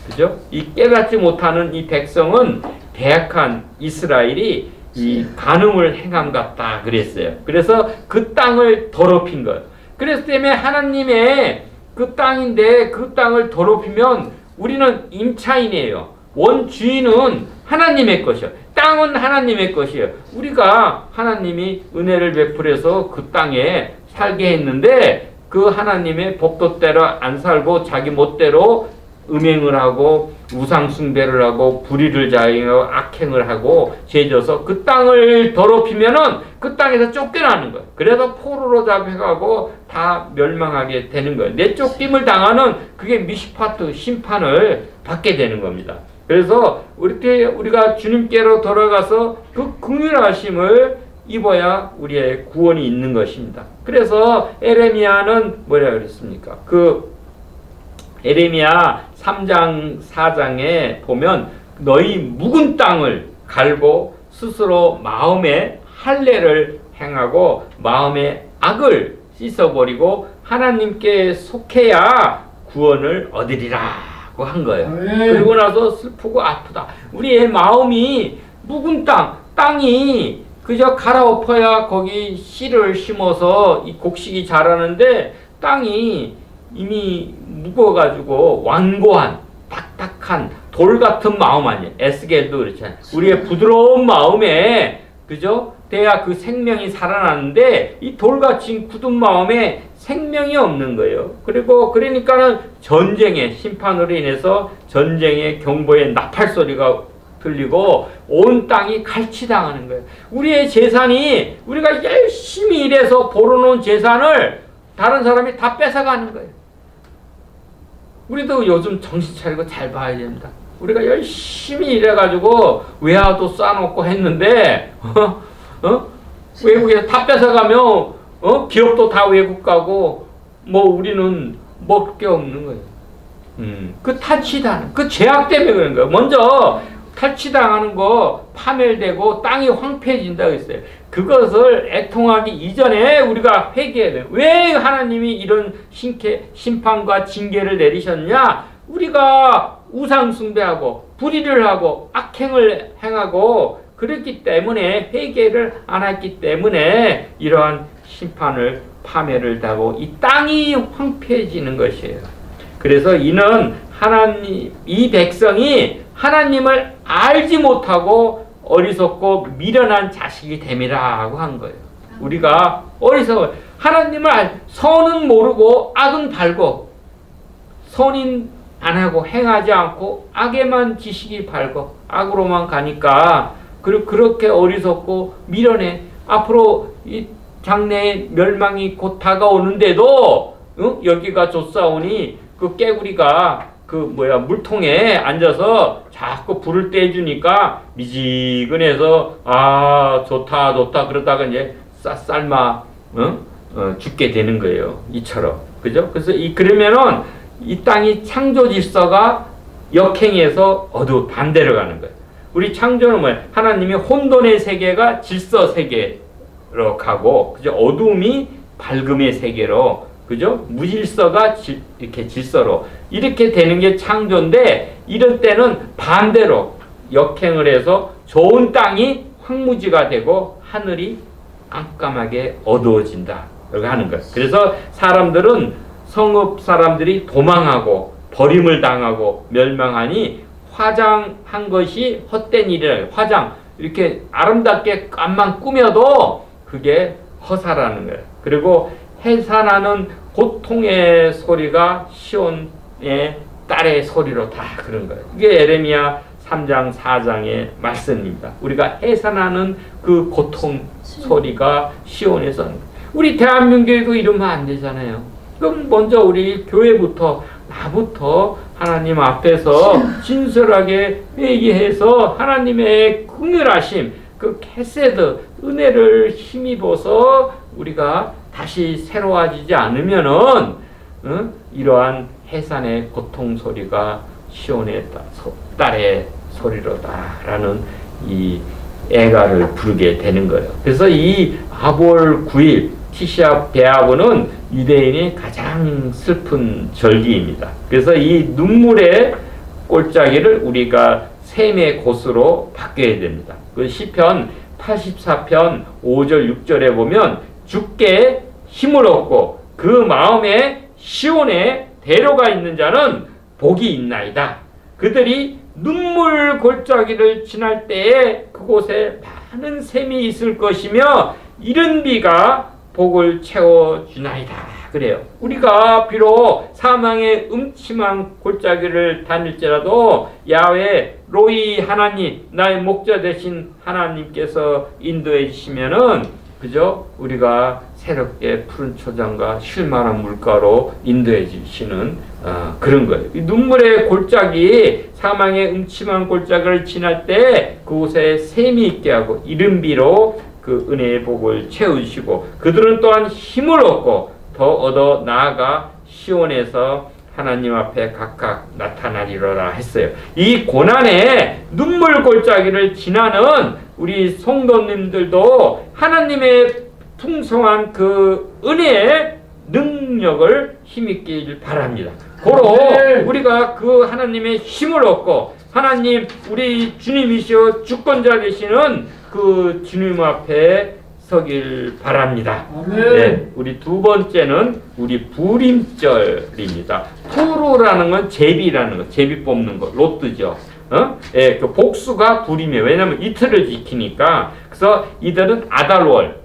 그죠? 이 깨닫지 못하는 이 백성은 배약한 이스라엘이 이 간음을 행함 같다 그랬어요. 그래서 그 땅을 더럽힌 거예요. 그래서 때문에 하나님의 그 땅인데 그 땅을 더럽히면 우리는 임차인이에요. 원주인은 하나님의 것이요. 땅은 하나님의 것이에요. 우리가 하나님이 은혜를 베풀어서 그 땅에 살게 했는데 그 하나님의 법도대로 안 살고 자기 멋대로 음행을 하고 우상 숭배를 하고 불의를 자행하고 악행을 하고 죄져서 그 땅을 더럽히면은 그 땅에서 쫓겨나는 거예요. 그래서 포로로 잡혀가고 다 멸망하게 되는 거예요. 내쫓김을 당하는 그게 미시파트 심판을 받게 되는 겁니다. 그래서 우리가 주님께로 돌아가서 그 긍휼하심을 입어야 우리의 구원이 있는 것입니다. 그래서 에레미야는 뭐라 그랬습니까? 그 에레미야 3장 4장에 보면 너희 묵은 땅을 갈고 스스로 마음에 할례를 행하고 마음의 악을 씻어버리고 하나님께 속해야 구원을 얻으리라고 한 거예요. 그리고 나서 슬프고 아프다. 우리의 마음이 묵은 땅이 그저 갈아엎어야 거기 씨를 심어서 이 곡식이 자라는데 땅이 이미 묵어가지고 완고한 딱딱한 돌 같은 마음 아니에요. 에스겔도 그렇잖아요. 우리의 부드러운 마음에 그죠? 돼야 그 생명이 살아나는데 이 돌같이 굳은 마음에 생명이 없는 거예요. 그러니까는 전쟁의 심판으로 인해서 전쟁의 경보의 나팔 소리가 들리고 온 땅이 갈취당하는 거예요. 우리의 재산이 우리가 열심히 일해서 벌어놓은 재산을 다른 사람이 다 뺏어가는 거예요. 우리도 요즘 정신 차리고 잘 봐야 됩니다. 우리가 열심히 일해가지고 외화도 쌓아놓고 했는데 외국에서 다 뺏어가면 기업도 다 외국 가고 뭐 우리는 먹을 게 없는 거예요. 그 탈취당, 그 죄악 때문에 그런 거예요. 먼저 탈취당하는 거 파멸되고 땅이 황폐해진다고 했어요. 그것을 애통하기 이전에 우리가 회개해야 돼요. 왜 하나님이 이런 심판과 징계를 내리셨냐? 우리가 우상 숭배하고 불의를 하고 악행을 행하고 그랬기 때문에 회개를 안 했기 때문에 이러한 심판을 파멸을 당하고 이 땅이 황폐해지는 것이에요. 그래서 이는 이 백성이 하나님을 알지 못하고 어리석고 미련한 자식이 됨이라고 한 거예요. 우리가 어리석어 선은 모르고 악은 발고 선인 안 하고 행하지 않고 악에만 지식이 발고 악으로만 가니까 그렇게 어리석고 미련해. 앞으로 이 장래의 멸망이 곧 다가오는데도 여기가 좋사오니 그 깨구리가 물통에 앉아서 자꾸 불을 떼주니까 미지근해서 좋다 그러다가 이제 삶아 죽게 되는 거예요. 이처럼. 그죠? 그래서 그러면은 이 땅이 창조 질서가 역행해서 반대로 가는 거예요. 우리 창조는 뭐예요? 하나님이 혼돈의 세계가 질서 세계로 가고, 그죠? 어둠이 밝음의 세계로, 그죠? 무질서가 이렇게 질서로 이렇게 되는 게 창조인데, 이럴 때는 반대로 역행을 해서 좋은 땅이 황무지가 되고 하늘이 깜깜하게 어두워진다. 이렇게 하는 거예요. 그래서 사람들은 성읍 사람들이 도망하고 버림을 당하고 멸망하니 화장한 것이 헛된 일이라. 화장 이렇게 아름답게 깜만 꾸며도 그게 허사라는 거예요. 그리고 해산하는 고통의 소리가 시온의 딸의 소리로 다 그런 거예요. 이게 에레미야 3장 4장의 말씀입니다. 우리가 해산하는 그 고통 소리가 시온에서, 우리 대한민국에도 이러면 안 되잖아요. 그럼 먼저 우리 교회부터, 나부터 하나님 앞에서 진솔하게 회개해서 하나님의 긍휼하심, 그 캐세드 은혜를 힘입어서 우리가 다시 새로워지지 않으면은 이러한 해산의 고통 소리가 시온의 딸의 소리로다라는 이 애가를 부르게 되는 거예요. 그래서 이 아볼 9일 티샤 베아브는 유대인의 가장 슬픈 절기입니다. 그래서 이 눈물의 골짜기를 우리가 샘의 곳으로 바뀌어야 됩니다. 그 시편 84편 5절 6절에 보면 주께 힘을 얻고 그 마음에 시온에 대로가 있는 자는 복이 있나이다. 그들이 눈물 골짜기를 지날 때에 그곳에 많은 샘이 있을 것이며 이른 비가 복을 채워주나이다. 그래요. 우리가 비록 사망의 음침한 골짜기를 다닐지라도 야훼 로이 하나님, 나의 목자 되신 하나님께서 인도해 주시면은, 그죠? 우리가 새롭게 푸른 초장과 쉴만한 물가로 인도해 주시는 그런 거예요. 이 눈물의 골짜기, 사망의 음침한 골짜기를 지날 때 그곳에 샘이 있게 하고 이른 비로 그 은혜의 복을 채우시고 그들은 또한 힘을 얻고 더 얻어 나아가 시온에서 하나님 앞에 각각 나타나리로라 했어요. 이 고난의 눈물 골짜기를 지나는 우리 성도님들도 하나님의 풍성한 그 은혜의 능력을 힘있길 바랍니다. 고로 우리가 그 하나님의 힘을 얻고 하나님 우리 주님이시여 주권자 되시는 그 주님 앞에 서길 바랍니다. 네, 우리 두 번째는 우리 부림절입니다. 토로라는 건 제비라는 거, 제비 뽑는 거, 롯드죠. 예, 그 복수가 부림이에요. 왜냐면 이틀을 지키니까. 그래서 이들은 아달월.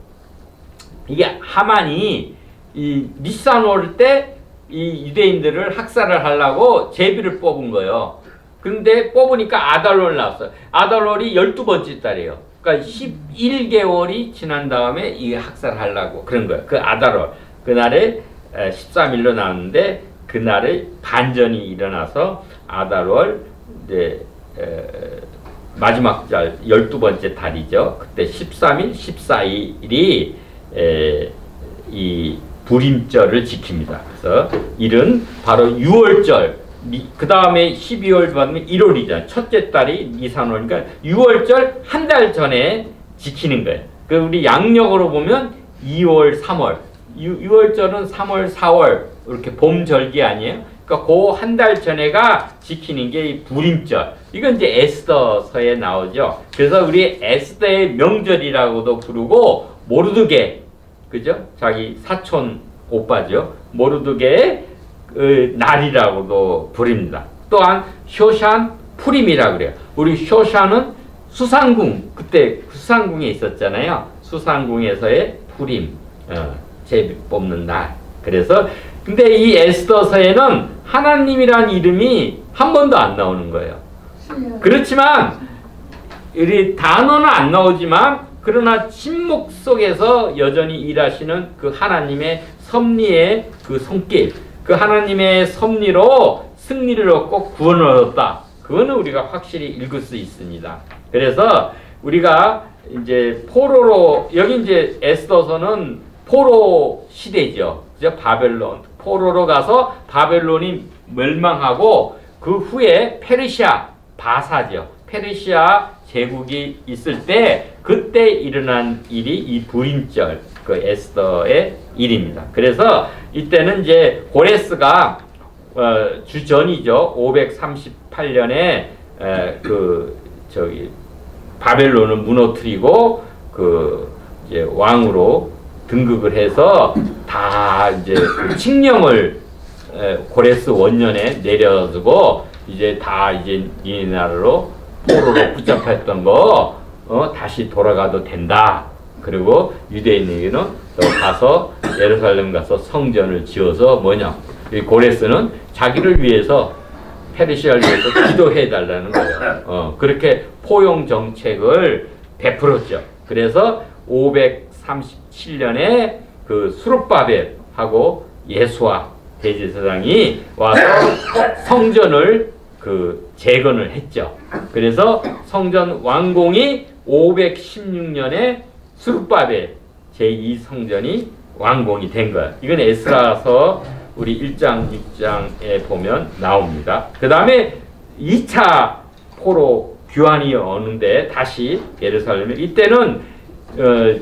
이게 하만이 이 니산 올 때 이 유대인들을 학살을 하려고 제비를 뽑은 거예요. 근데 뽑으니까 아달월 나왔어요. 아달월이 12번째 달이에요. 그러니까 11개월이 지난 다음에 이 학살하려고 그런 거예요. 그 아달월. 그날에 13일로 나왔는데 그날에 반전이 일어나서 아달월 이제 마지막 달 12번째 달이죠. 그때 13일, 14일이 이 불임절을 지킵니다. 그래서 일은 바로 6월절, 그 다음에 12월 받으면 1월이잖아요. 첫째 달이 니산월이니까 6월절 한 달 전에 지키는 거예요. 그 우리 양력으로 보면 2월, 3월, 6월절은 3월, 4월 이렇게 봄절기 아니에요? 그러니까 그 한 달 전에가 지키는 게 불임절. 이건 이제 에스더서에 나오죠. 그래서 우리 에스더의 명절이라고도 부르고 모르드게, 그죠? 자기 사촌 오빠죠. 모르드게의 날이라고도 부릅니다. 또한 쇼샨 푸림이라고 그래요. 우리 쇼샨은 수상궁, 그때 수상궁에 있었잖아요. 수상궁에서의 푸림, 제비 뽑는 날. 그래서 근데 이 에스더서에는 하나님이란 이름이 한 번도 안 나오는 거예요. 그렇지만 우리 단어는 안 나오지만 그러나 침묵 속에서 여전히 일하시는 그 하나님의 섭리의 그 손길, 그 하나님의 섭리로 승리를 얻고 구원을 얻었다. 그거는 우리가 확실히 읽을 수 있습니다. 그래서 우리가 이제 포로로 여기 이제 에스더서는 포로 시대죠. 그죠? 바벨론 포로로 가서 바벨론이 멸망하고 그 후에 페르시아 바사죠. 페르시아 제국이 있을 때 그때 일어난 일이 이 부임절 그 에스더의 일입니다. 그래서 이때는 이제 고레스가 주전이죠. 538년에 그 저기 바벨론을 무너뜨리고 그 이제 왕으로 등극을 해서 다 이제 그 칙령을 고레스 원년에 내려두고 이제 다 이제 이 나라로 포로로 붙잡혔던 거 다시 돌아가도 된다. 그리고 유대인에게는 또 가서 예루살렘 가서 성전을 지어서 뭐냐? 이 고레스는 자기를 위해서 페르시아를 위해서 기도해 달라는 거예요. 그렇게 포용 정책을 베풀었죠. 그래서 537년에 그 수룹바벨하고 예수와 대제사장이 와서 성전을 그 재건을 했죠. 그래서 성전 완공이 516년에 수룹바벨 제2성전이 완공이 된 거예요. 이건 에스라서 우리 1장, 6장에 보면 나옵니다. 그 다음에 2차 포로 귀환이 오는데 다시 예루살렘에 이때는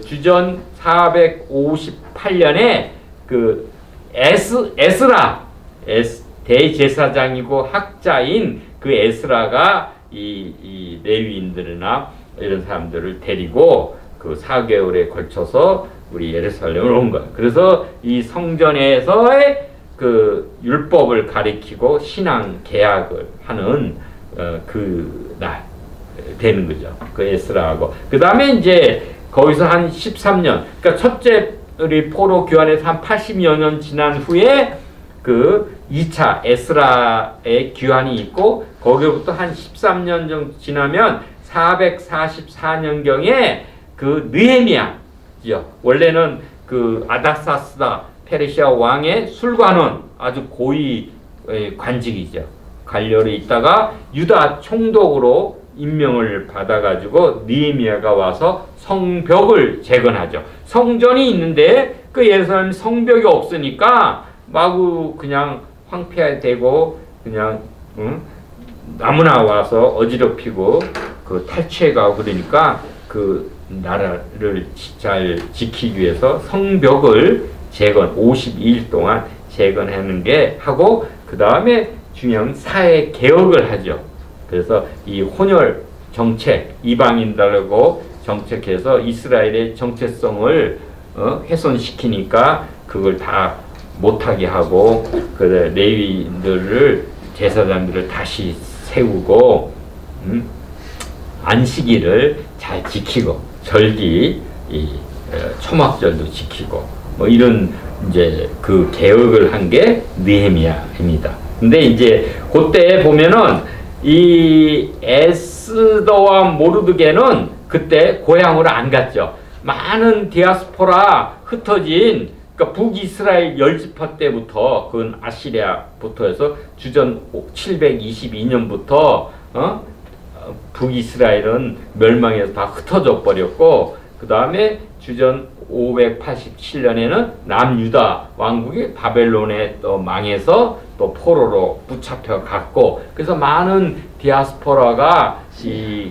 주전 458년에 그 에스라 대제사장이고 학자인 그 에스라가 이 레위인들이나 이런 사람들을 데리고 그 4개월에 걸쳐서 우리 예루살렘을 온 거예요. 그래서 이 성전에서의 그 율법을 가리키고 신앙 계약을 하는 그 날 되는 거죠. 그 에스라하고 그 다음에 이제 거기서 한 13년, 그러니까 첫째 우리 포로 귀환에서 한 80여 년 지난 후에 그 2차 에스라의 귀환이 있고 거기부터 한 13년 정도 지나면 444년경에 그 느헤미야죠. 원래는 그 아닥사스다 페르시아 왕의 술관원 아주 고위 관직이죠. 관료로 있다가 유다 총독으로 임명을 받아가지고 느헤미야가 와서 성벽을 재건하죠. 성전이 있는데 그 예루살렘 성벽이 없으니까 마구 그냥 황폐되고 그냥 아무나 와서 어지럽히고 그 탈취해가고 그러니까 그 나라를 잘 지키기 위해서 성벽을 재건 52일 동안 재건하는 게 하고 그 다음에 중요한 사회 개혁을 하죠. 그래서 이 혼혈 정책 이방인들하고 정책해서 이스라엘의 정체성을 훼손시키니까 그걸 다 못하게 하고 그 레위인들을 제사장들을 다시 세우고 안식일을 잘 지키고 절기 초막절도 지키고 뭐 이런 이제 그 개혁을 한 게 느헤미야입니다. 근데 이제 그때 보면은 이 에스더와 모르드게는 그때 고향으로 안 갔죠. 많은 디아스포라 흩어진 그러니까 북이스라엘 열지파 때부터 그건 아시리아부터 해서 주전 722년부터 북이스라엘은 멸망해서 다 흩어져 버렸고 그 다음에 주전 587년에는 남유다 왕국이 바벨론에 또 망해서 또 포로로 붙잡혀 갔고 그래서 많은 디아스포라가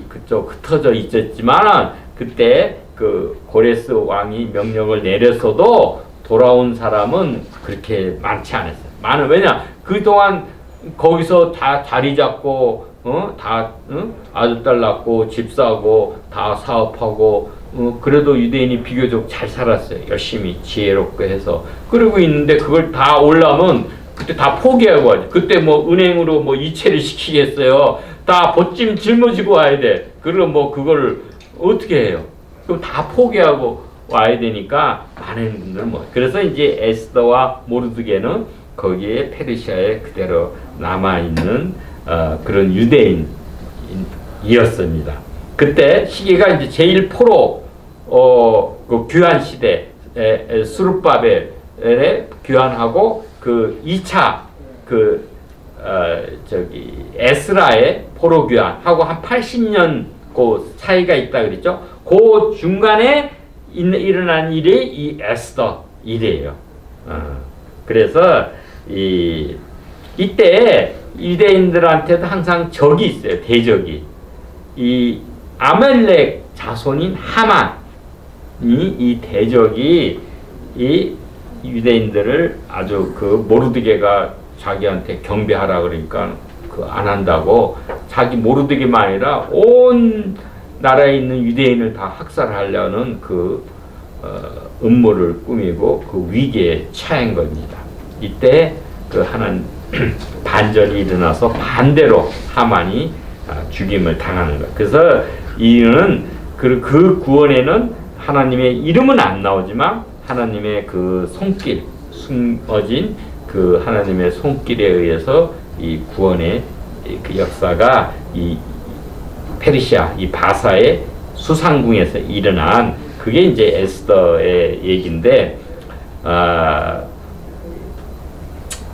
그쪽 흩어져 있었지만 그때 그 고레스 왕이 명령을 내렸어도 돌아온 사람은 그렇게 많지 않았어요. 왜냐 그동안 거기서 다 자리 잡고 아들딸 낳고 집 사고 다 사업하고 그래도 유대인이 비교적 잘 살았어요. 열심히 지혜롭게 해서 그러고 있는데 그걸 다 올라면 그때 다 포기하고 와야지. 그때 뭐 은행으로 뭐 이체를 시키겠어요. 다 벗짐 짊어지고 와야 돼. 그럼 뭐 그걸 어떻게 해요? 그럼 다 포기하고 와야 되니까 많은 분들은 뭐 그래서 이제 에스더와 모르드게는 거기에 페르시아에 그대로 남아 있는 그런 유대인이었습니다. 그때 시기가 이제 제일 포로 그 귀환 시대 수룹바벨에 귀환하고 그 2차 그 에스라의 포로 귀환하고 한 80년 그 차이가 있다 그랬죠. 그 중간에 일어난 일이 이 에스더 일이에요. 그래서 이때 유대인들한테도 항상 적이 있어요. 대적이. 이 아말렉 자손인 하만이 이 대적이 이 유대인들을 아주 그 모르드게가 자기한테 경배하라 그러니까 그 안 한다고 자기 모르드게만 아니라 온 나라에 있는 유대인을 다 학살하려는 그 음모를 꾸미고 그 위기에 처한 겁니다. 이때 그 하나님 반전이 일어나서 반대로 하만이 죽임을 당하는 것. 그래서 이유는 그 구원에는 하나님의 이름은 안 나오지만 하나님의 그 손길, 숨어진 그 하나님의 손길에 의해서 이 구원의 그 역사가 이 페르시아, 이 바사의 수상궁에서 일어난 그게 이제 에스더의 얘기인데,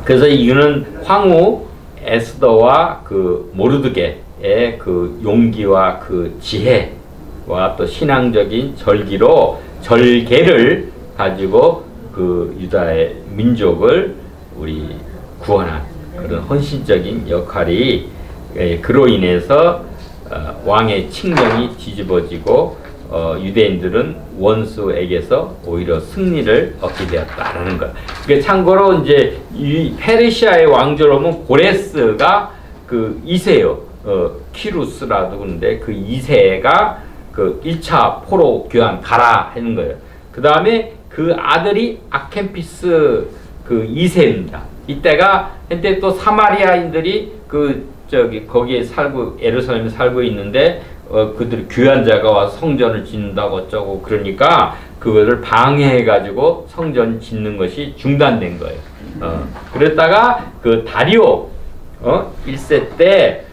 그래서 이유는 향후 에스더와 그 모르드게의 그 용기와 그 지혜와 또 신앙적인 절개를 가지고 그 유다의 민족을 우리 구원한 그런 헌신적인 역할이 그로 인해서 왕의 칙령이 뒤집어지고 유대인들은 원수에게서 오히려 승리를 얻게 되었다라는 것. 그 참고로 이제 이 페르시아의 왕조로는 고레스가 그 2세요. 키루스라도 그런데 그 2세가 그 1차 포로 교환 가라 하는 거예요. 그 다음에 그 아들이 아켄피스 그 2세입니다. 이때가 한때 또 사마리아인들이 거기에 살고 예루살렘에 살고 있는데 그들 교환자가 와서 성전을 짓는다고 어쩌고 그러니까 그것을 방해해 가지고 성전 짓는 것이 중단된 거예요. 그랬다가 그 다리오 1세 때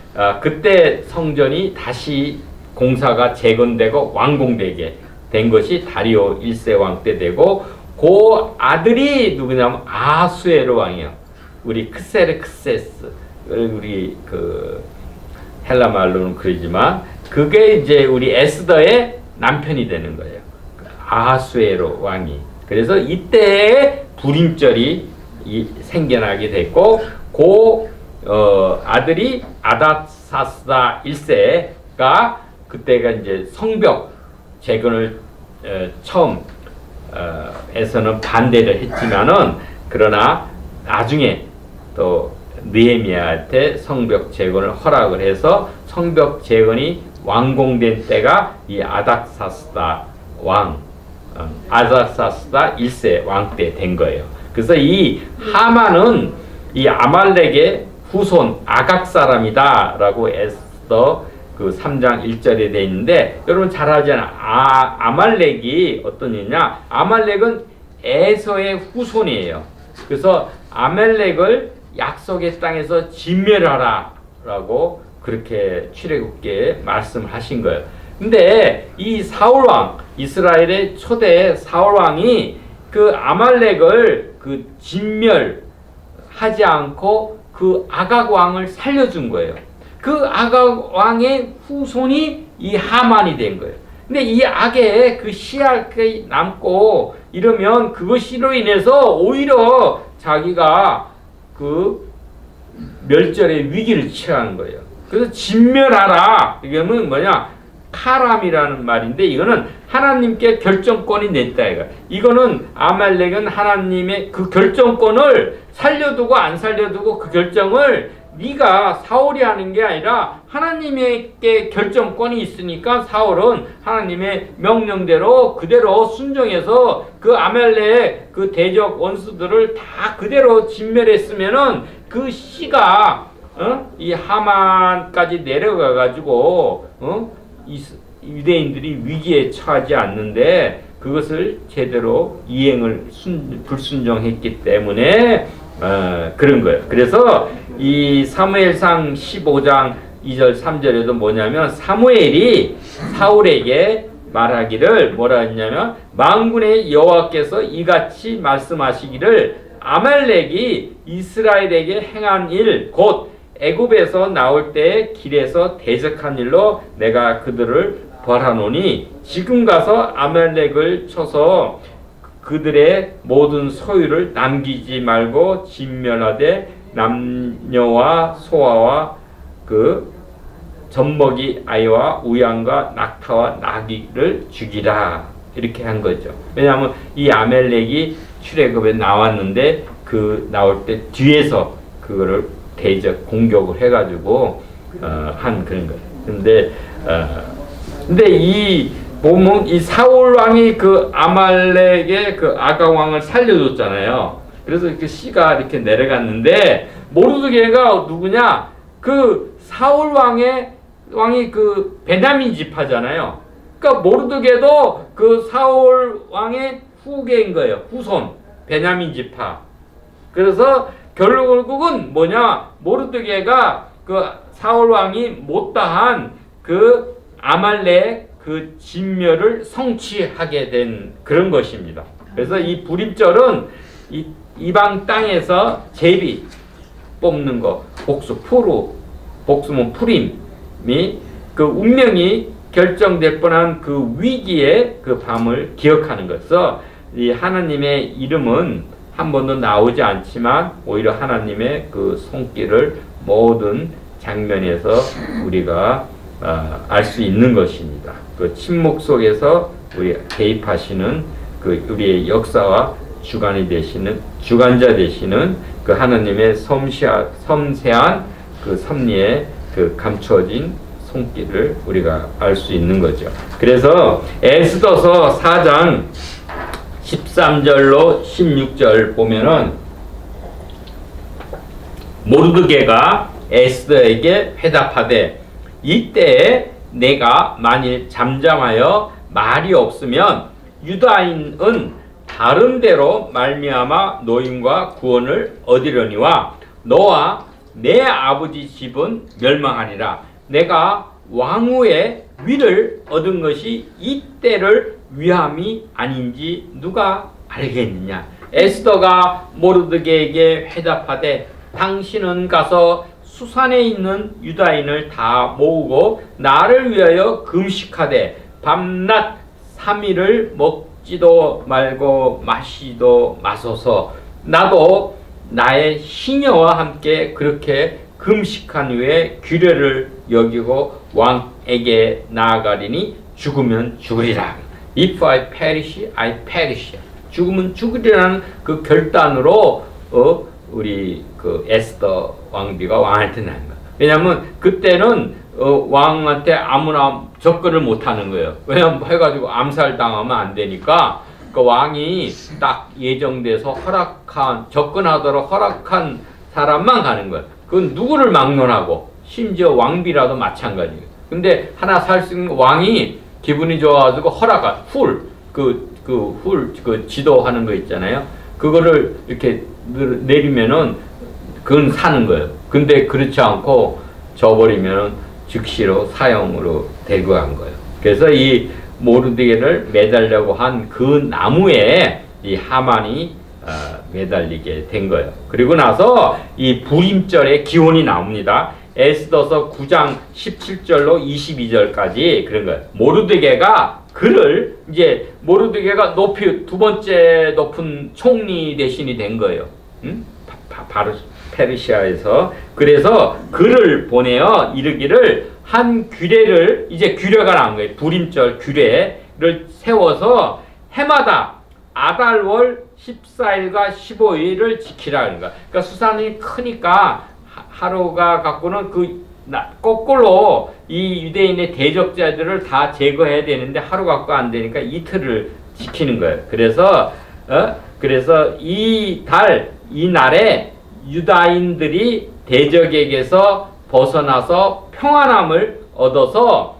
그때 성전이 다시 공사가 재건되고 완공되게 된 것이 다리오 1세 왕 때 되고, 그 아들이 누구냐면 아수에로 왕이요. 우리 크세르크세스, 우리 그 헬라 말로는 그러지만 그게 이제 우리 에스더의 남편이 되는 거예요. 아하수에로 왕이. 그래서 이때에 불임절이 생겨나게 됐고, 아들이 아닥사스다 1세가 그때가 이제 성벽 재건을 처음 에서는 반대를 했지만은, 그러나 나중에 또 느헤미야한테 성벽 재건을 허락을 해서 성벽 재건이 완공된 때가 이 아닥사스다 1세 왕 때 된 거예요. 그래서 이 하만은 이 아말렉의 후손 아각 사람이다라고 에스더 그 3장 1절에 돼 있는데, 여러분 잘 알잖아요. 아말렉이 어떤 일이냐? 아말렉은 에서의 후손이에요. 그래서 아말렉을 약속의 땅에서 진멸하라라고 그렇게 출애굽기에 말씀하신 거예요. 근데 이 사울왕, 이스라엘의 초대 사울왕이 그 아말렉을 그 진멸하지 않고 그 아각 왕을 살려준 거예요. 그 아각 왕의 후손이 이 하만이 된 거예요. 근데 이 악에 그 씨앗이 남고 이러면 그것으로 인해서 오히려 자기가 그 멸절의 위기를 처하는 거예요. 그래서 진멸하라. 이거는 뭐냐? 카람이라는 말인데, 이거는 하나님께 결정권이 냈다. 이거는 아말렉은 하나님의 그 결정권을 살려두고 안 살려두고 그 결정을 네가 사울이 하는 게 아니라 하나님에게 결정권이 있으니까 사울은 하나님의 명령대로 그대로 순종해서 그 아말렉 그 대적 원수들을 다 그대로 진멸했으면은 그 씨가 이 하만까지 내려가 가지고 유대인들이 위기에 처하지 않는데 그것을 제대로 이행을 불순종했기 때문에 그런 거예요. 그래서 이 사무엘상 15장 2절 3절에도 뭐냐면, 사무엘이 사울에게 말하기를 뭐라 했냐면, 만군의 여호와께서 이같이 말씀하시기를 아말렉이 이스라엘에게 행한 일 곧 애굽에서 나올 때 길에서 대적한 일로 내가 그들을 벌하노니 지금 가서 아말렉을 쳐서 그들의 모든 소유를 남기지 말고 진멸하되 남녀와 소아와 그 젖먹이 아이와 우양과 낙타와 나귀를 죽이라 이렇게 한 거죠. 왜냐하면 이 아멜렉이 출애굽에 나왔는데 그 나올 때 뒤에서 그거를 대적 공격을 해가지고 한 그런 거예요. 근데 이 보면 이 사울 왕이 그 아말렉의 그 아각 왕을 살려줬잖아요. 그래서 그 씨가 이렇게 내려갔는데 모르드게가 누구냐? 그 사울 왕이 그 베냐민 지파잖아요. 그러니까 모르드게도 그 사울 왕의 후계인 거예요. 후손 베냐민 지파. 그래서 결국은 뭐냐? 모르드게가 그 사울 왕이 못다한 그 아말렉 그 진멸을 성취하게 된 그런 것입니다. 그래서 이 불임절은 이 이방 땅에서 제비 뽑는 거, 복수면 푸림이 그 운명이 결정될 뻔한 그 위기의 그 밤을 기억하는 것서 이 하나님의 이름은 한 번도 나오지 않지만 오히려 하나님의 그 손길을 모든 장면에서 우리가 알 수 있는 것입니다. 그 침묵 속에서 우리 개입하시는 그 우리의 역사와 주관자 되시는 그 하나님의 섬세한 그 섭리에 그 감춰진 손길을 우리가 알 수 있는 거죠. 그래서 에스더서 4장 13절로 16절 보면은 모르드게가 에스더에게 회답하되 이때에 내가 만일 잠잠하여 말이 없으면 유다인은 다른 데로 말미암아 노임과 구원을 얻으려니와 너와 내 아버지 집은 멸망하니라. 내가 왕후의 위를 얻은 것이 이때를 위함이 아닌지 누가 알겠느냐. 에스더가 모르드게에게 회답하되 당신은 가서 수산에 있는 유다인을 다 모으고 나를 위하여 금식하되 밤낮 3일을 먹지도 말고 마시도 마소서. 나도 나의 시녀와 함께 그렇게 금식한 후에 규례를 여기고 왕에게 나아가리니 죽으면 죽으리라. If I perish, I perish. 죽으면 죽으리라는 그 결단으로 우리 그 에스더 왕비가 왕한테 난 거야. 왜냐하면 그때는 왕한테 아무나 접근을 못하는 거예요. 왜냐하면 해가지고 암살당하면 안 되니까 그 왕이 딱 예정돼서 접근하도록 허락한 사람만 가는 거예요. 그건 누구를 막론하고 심지어 왕비라도 마찬가지예요. 근데 하나 살 수 있는 왕이 기분이 좋아가지고 그 지도하는 거 있잖아요. 그거를 이렇게 내리면은 그건 사는 거예요. 근데 그렇지 않고 줘버리면은 즉시로 사형으로 대구한 거예요. 그래서 이 모르드게를 매달려고 한 그 나무에 이 하만이 매달리게 된 거예요. 그리고 나서 이 불임절의 기원이 나옵니다. 에스더서 9장 17절로 22절까지 그런 거예요. 모르드게가 두 번째 높은 총리 대신이 된 거예요. 바로 페르시아에서. 그래서 글을 보내어 이르기를 한 규례를, 이제 규례가 나온 거예요. 불임절 규례를 세워서 해마다 아달월 14일과 15일을 지키라 그런 거야. 그러니까 수산이 크니까 하루가 갖고는 거꾸로 이 유대인의 대적자들을 다 제거해야 되는데 하루 갖고 안 되니까 이틀을 지키는 거예요. 그래서 이 날에 유다인들이 대적에게서 벗어나서 평안함을 얻어서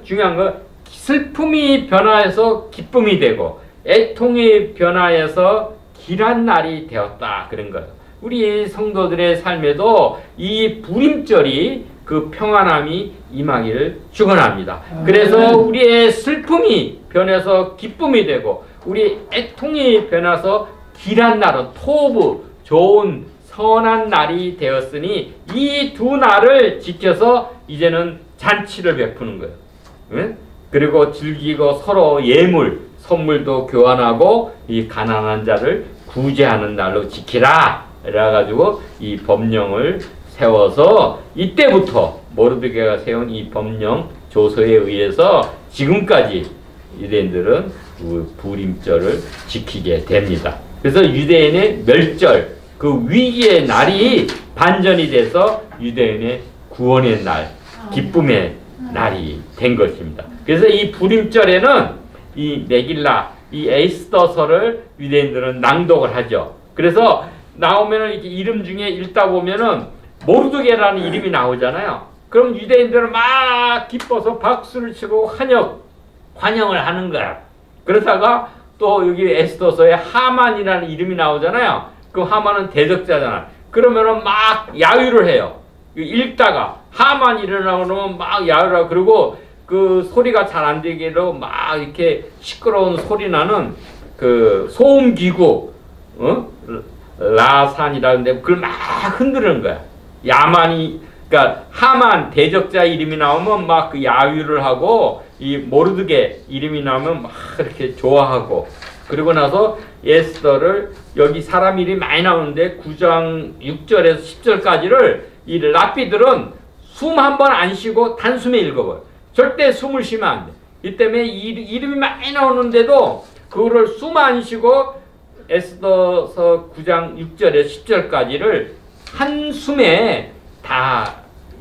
중요한 건 슬픔이 변화해서 기쁨이 되고 애통이 변화해서 길한 날이 되었다 그런 거예요. 우리 성도들의 삶에도 이 불임절이 그 평안함이 임하기를 축원합니다. 그래서 우리의 슬픔이 변해서 기쁨이 되고 우리 애통이 변해서 길한 날은 토부 좋은 선한 날이 되었으니 이 두 날을 지켜서 이제는 잔치를 베푸는 거예요. 그리고 즐기고 서로 예물, 선물도 교환하고 이 가난한 자를 구제하는 날로 지키라. 이래가지고 이 법령을 세워서 이때부터 모르드게가 세운 이 법령 조서에 의해서 지금까지 유대인들은 그 부림절을 지키게 됩니다. 그래서 유대인의 멸절, 그 위기의 날이 반전이 돼서 유대인의 구원의 날, 기쁨의 날이 된 것입니다. 그래서 이 부림절에는 이 메길라, 이 에스더서를 유대인들은 낭독을 하죠. 그래서 나오면은 이렇게 이름 중에 읽다 보면은 모르드게라는 이름이 나오잖아요. 그럼 유대인들은 막 기뻐서 박수를 치고 환영을 하는 거야. 그러다가 또 여기 에스더서에 하만이라는 이름이 나오잖아요. 그 하만은 대적자잖아. 그러면은 막 야유를 해요. 읽다가 하만 일어나고 그러면 막 야유를 하고, 그리고 그 소리가 잘 안 되기로 막 이렇게 시끄러운 소리 나는 그 소음기구, 라산이라는데 그걸 막 흔드는 거야. 야만이, 그러니까 하만 대적자 이름이 나오면 막 그 야유를 하고, 이 모르드게 이름이 나오면 막 이렇게 좋아하고, 그리고 나서 에스더를, 여기 사람 이름이 많이 나오는데 9장 6절에서 10절까지를 이 랍비들은 숨 한 번 안 쉬고 단숨에 읽어봐요. 절대 숨을 쉬면 안 돼. 이 때문에 이름이 많이 나오는데도 그거를 숨 안 쉬고 에스더서 9장 6절에서 10절까지를 한숨에 다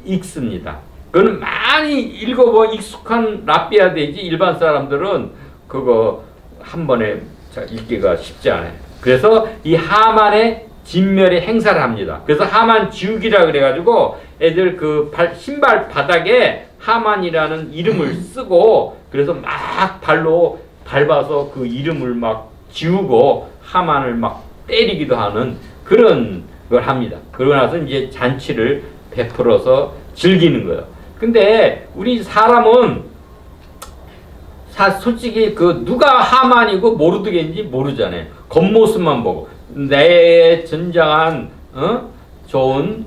읽습니다. 그건 많이 읽어봐 익숙한 랍비야 되지, 일반 사람들은 그거 한 번에 읽기가 쉽지 않아요. 그래서 이 하만의 진멸의 행사를 합니다. 그래서 하만 지우기라 그래가지고 애들 그 신발 바닥에 하만이라는 이름을 쓰고, 그래서 막 발로 밟아서 그 이름을 막 지우고 하만을 막 때리기도 하는 그런 걸 합니다. 그러고 나서 이제 잔치를 베풀어서 즐기는 거예요. 근데 우리 사람은 솔직히 그 누가 하만이고 모르드게인지 모르잖아요. 겉모습만 보고 내 전장한 좋은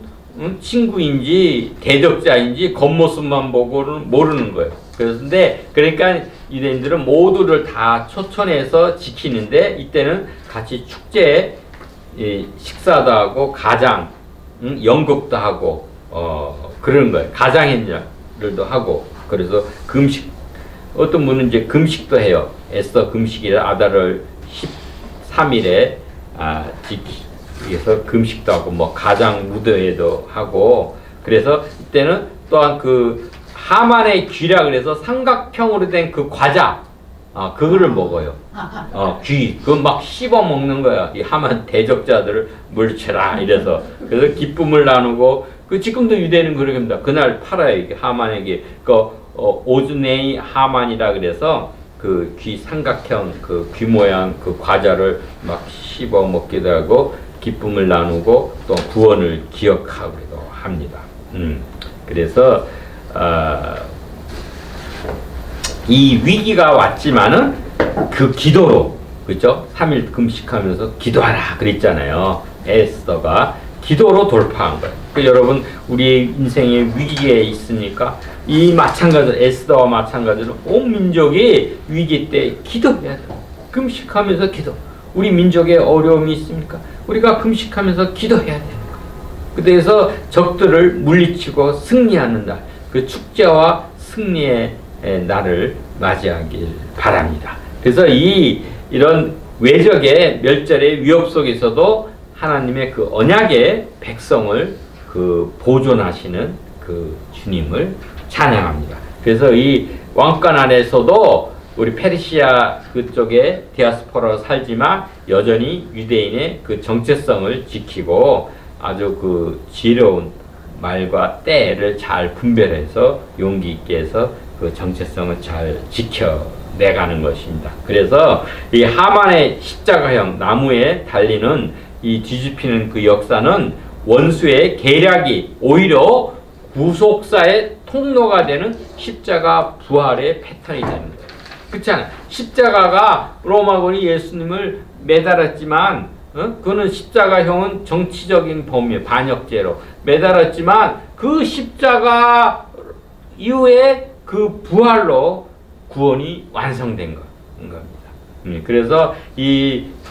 친구인지 대적자인지 겉모습만 보고는 모르는 거예요. 그런데 그러니까 유대인들은 모두를 다 초청해서 지키는데, 이때는 같이 축제 식사도 하고 가장 연극도 하고 그러는 거예요. 가장행렬도 하고, 그래서 금식, 어떤 분은 이제 금식도 해요. 에스더 금식이라 아달월 13일에 지키해서 금식도 하고 뭐 가장 무대회도 하고, 그래서 이때는 또한 그 하만의 귀라 그래서 삼각형으로 된 그 과자, 그거를 먹어요. 귀, 그거 막 씹어 먹는 거야. 이 하만 대적자들을 물쳐라 이래서. 그래서 기쁨을 나누고, 그 지금도 유대인은 그렇게 합니다. 그날 팔아요. 이게 하만에게 오즈네이 하만이라 그래서 그 귀 삼각형 그 귀 모양 그 과자를 막 씹어 먹기도 하고 기쁨을 나누고 또 구원을 기억하기도 합니다. 그래서 이 위기가 왔지만은 그 기도로, 그렇죠? 3일 금식하면서 기도하라 그랬잖아요. 에스더가 기도로 돌파한 거예요. 여러분, 우리의 인생의 위기에 있으니까 이 마찬가지로 에스더와 마찬가지로 온 민족이 위기 때 기도해야 돼요. 금식하면서 기도. 우리 민족에 어려움이 있습니까? 우리가 금식하면서 기도해야 돼요. 그래서 적들을 물리치고 승리하는 날, 그 축제와 승리의 날을 맞이하길 바랍니다. 그래서 이런 외적의 멸절의 위협 속에서도 하나님의 그 언약의 백성을 그 보존하시는 그 주님을 찬양합니다. 그래서 이 왕권 안에서도 우리 페르시아 그쪽에 디아스포라로 살지만 여전히 유대인의 그 정체성을 지키고 아주 그 지혜로운 말과 때를 잘 분별해서 용기 있게 해서 그 정체성을 잘 지켜내가는 것입니다. 그래서 이 하만의 십자가형 나무에 달리는 이 뒤집히는 그 역사는 원수의 계략이 오히려 구속사의 통로가 되는 십자가 부활의 패턴이 되는 거예요. 그렇잖아요. 십자가가 로마군이 예수님을 매달았지만, 그거는 십자가형은 정치적인 범위에 반역죄로 매달았지만 그 십자가 이후에 그 부활로 구원이 완성된 겁니다. 그래서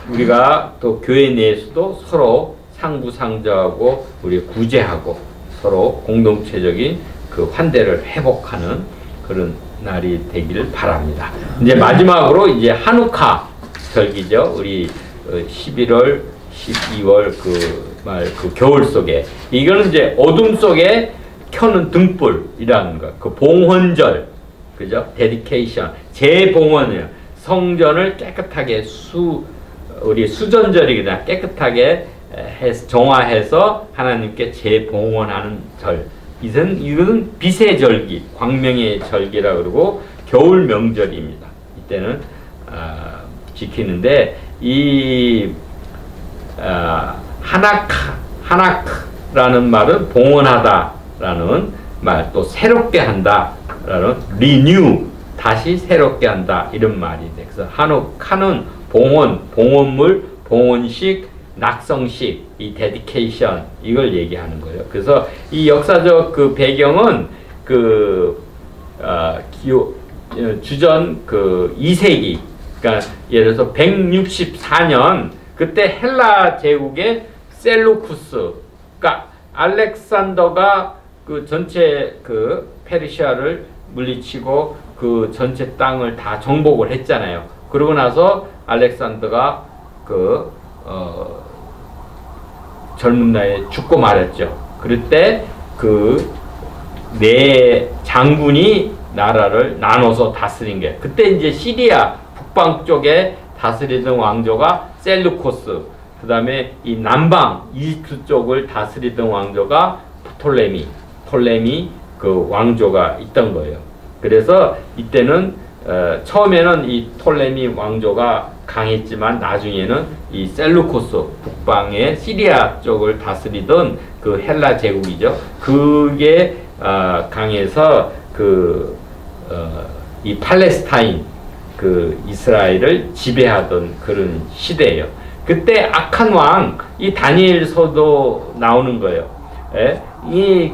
우리가 또 교회 내에서도 서로 상부상조하고 우리 구제하고 서로 공동체적인 그 환대를 회복하는 그런 날이 되기를 바랍니다. 이제 마지막으로 이제 한우카 절기죠. 우리 11월, 12월 그 겨울 속에 이거는 이제 어둠 속에 켜는 등불이라는 거. 그 봉헌절, 그죠? 데디케이션, 재봉헌이에요. 성전을 깨끗하게 우리 수전절이거나 깨끗하게 정화해서 하나님께 재봉헌하는 절. 이것은 빛의 절기, 광명의 절기라 그러고 겨울 명절입니다. 이때는 지키는데 하나크라는 말은 봉헌하다라는 말, 또 새롭게 한다라는 리뉴, 다시 새롭게 한다 이런 말이 돼. 그래서 한우카는 봉헌물, 봉헌식, 낙성식, 이 데디케이션 이걸 얘기하는 거예요. 그래서 이 역사적 그 배경은 주전 2세기, 그러니까 예를 들어서 164년 그때 헬라 제국의 셀루쿠스, 그러니까 알렉산더가 그 전체 그 페르시아를 물리치고 그 전체 땅을 다 정복을 했잖아요. 그러고 나서 알렉산더가 젊은 나이에 죽고 말았죠. 그럴 때 네 장군이 나라를 나눠서 다스린 게, 그때 이제 시리아 북방 쪽에 다스리던 왕조가 셀루코스, 그 다음에 이 남방 이집트 쪽을 다스리던 왕조가 톨레미 그 왕조가 있던 거예요. 그래서 이때는 처음에는 이 톨레미 왕조가 강했지만 나중에는 이 셀루코스 북방의 시리아 쪽을 다스리던 그 헬라 제국이죠. 그게 강해서 이 팔레스타인 그 이스라엘을 지배하던 그런 시대예요. 그때 악한 왕, 이 다니엘서도 나오는 거예요. 이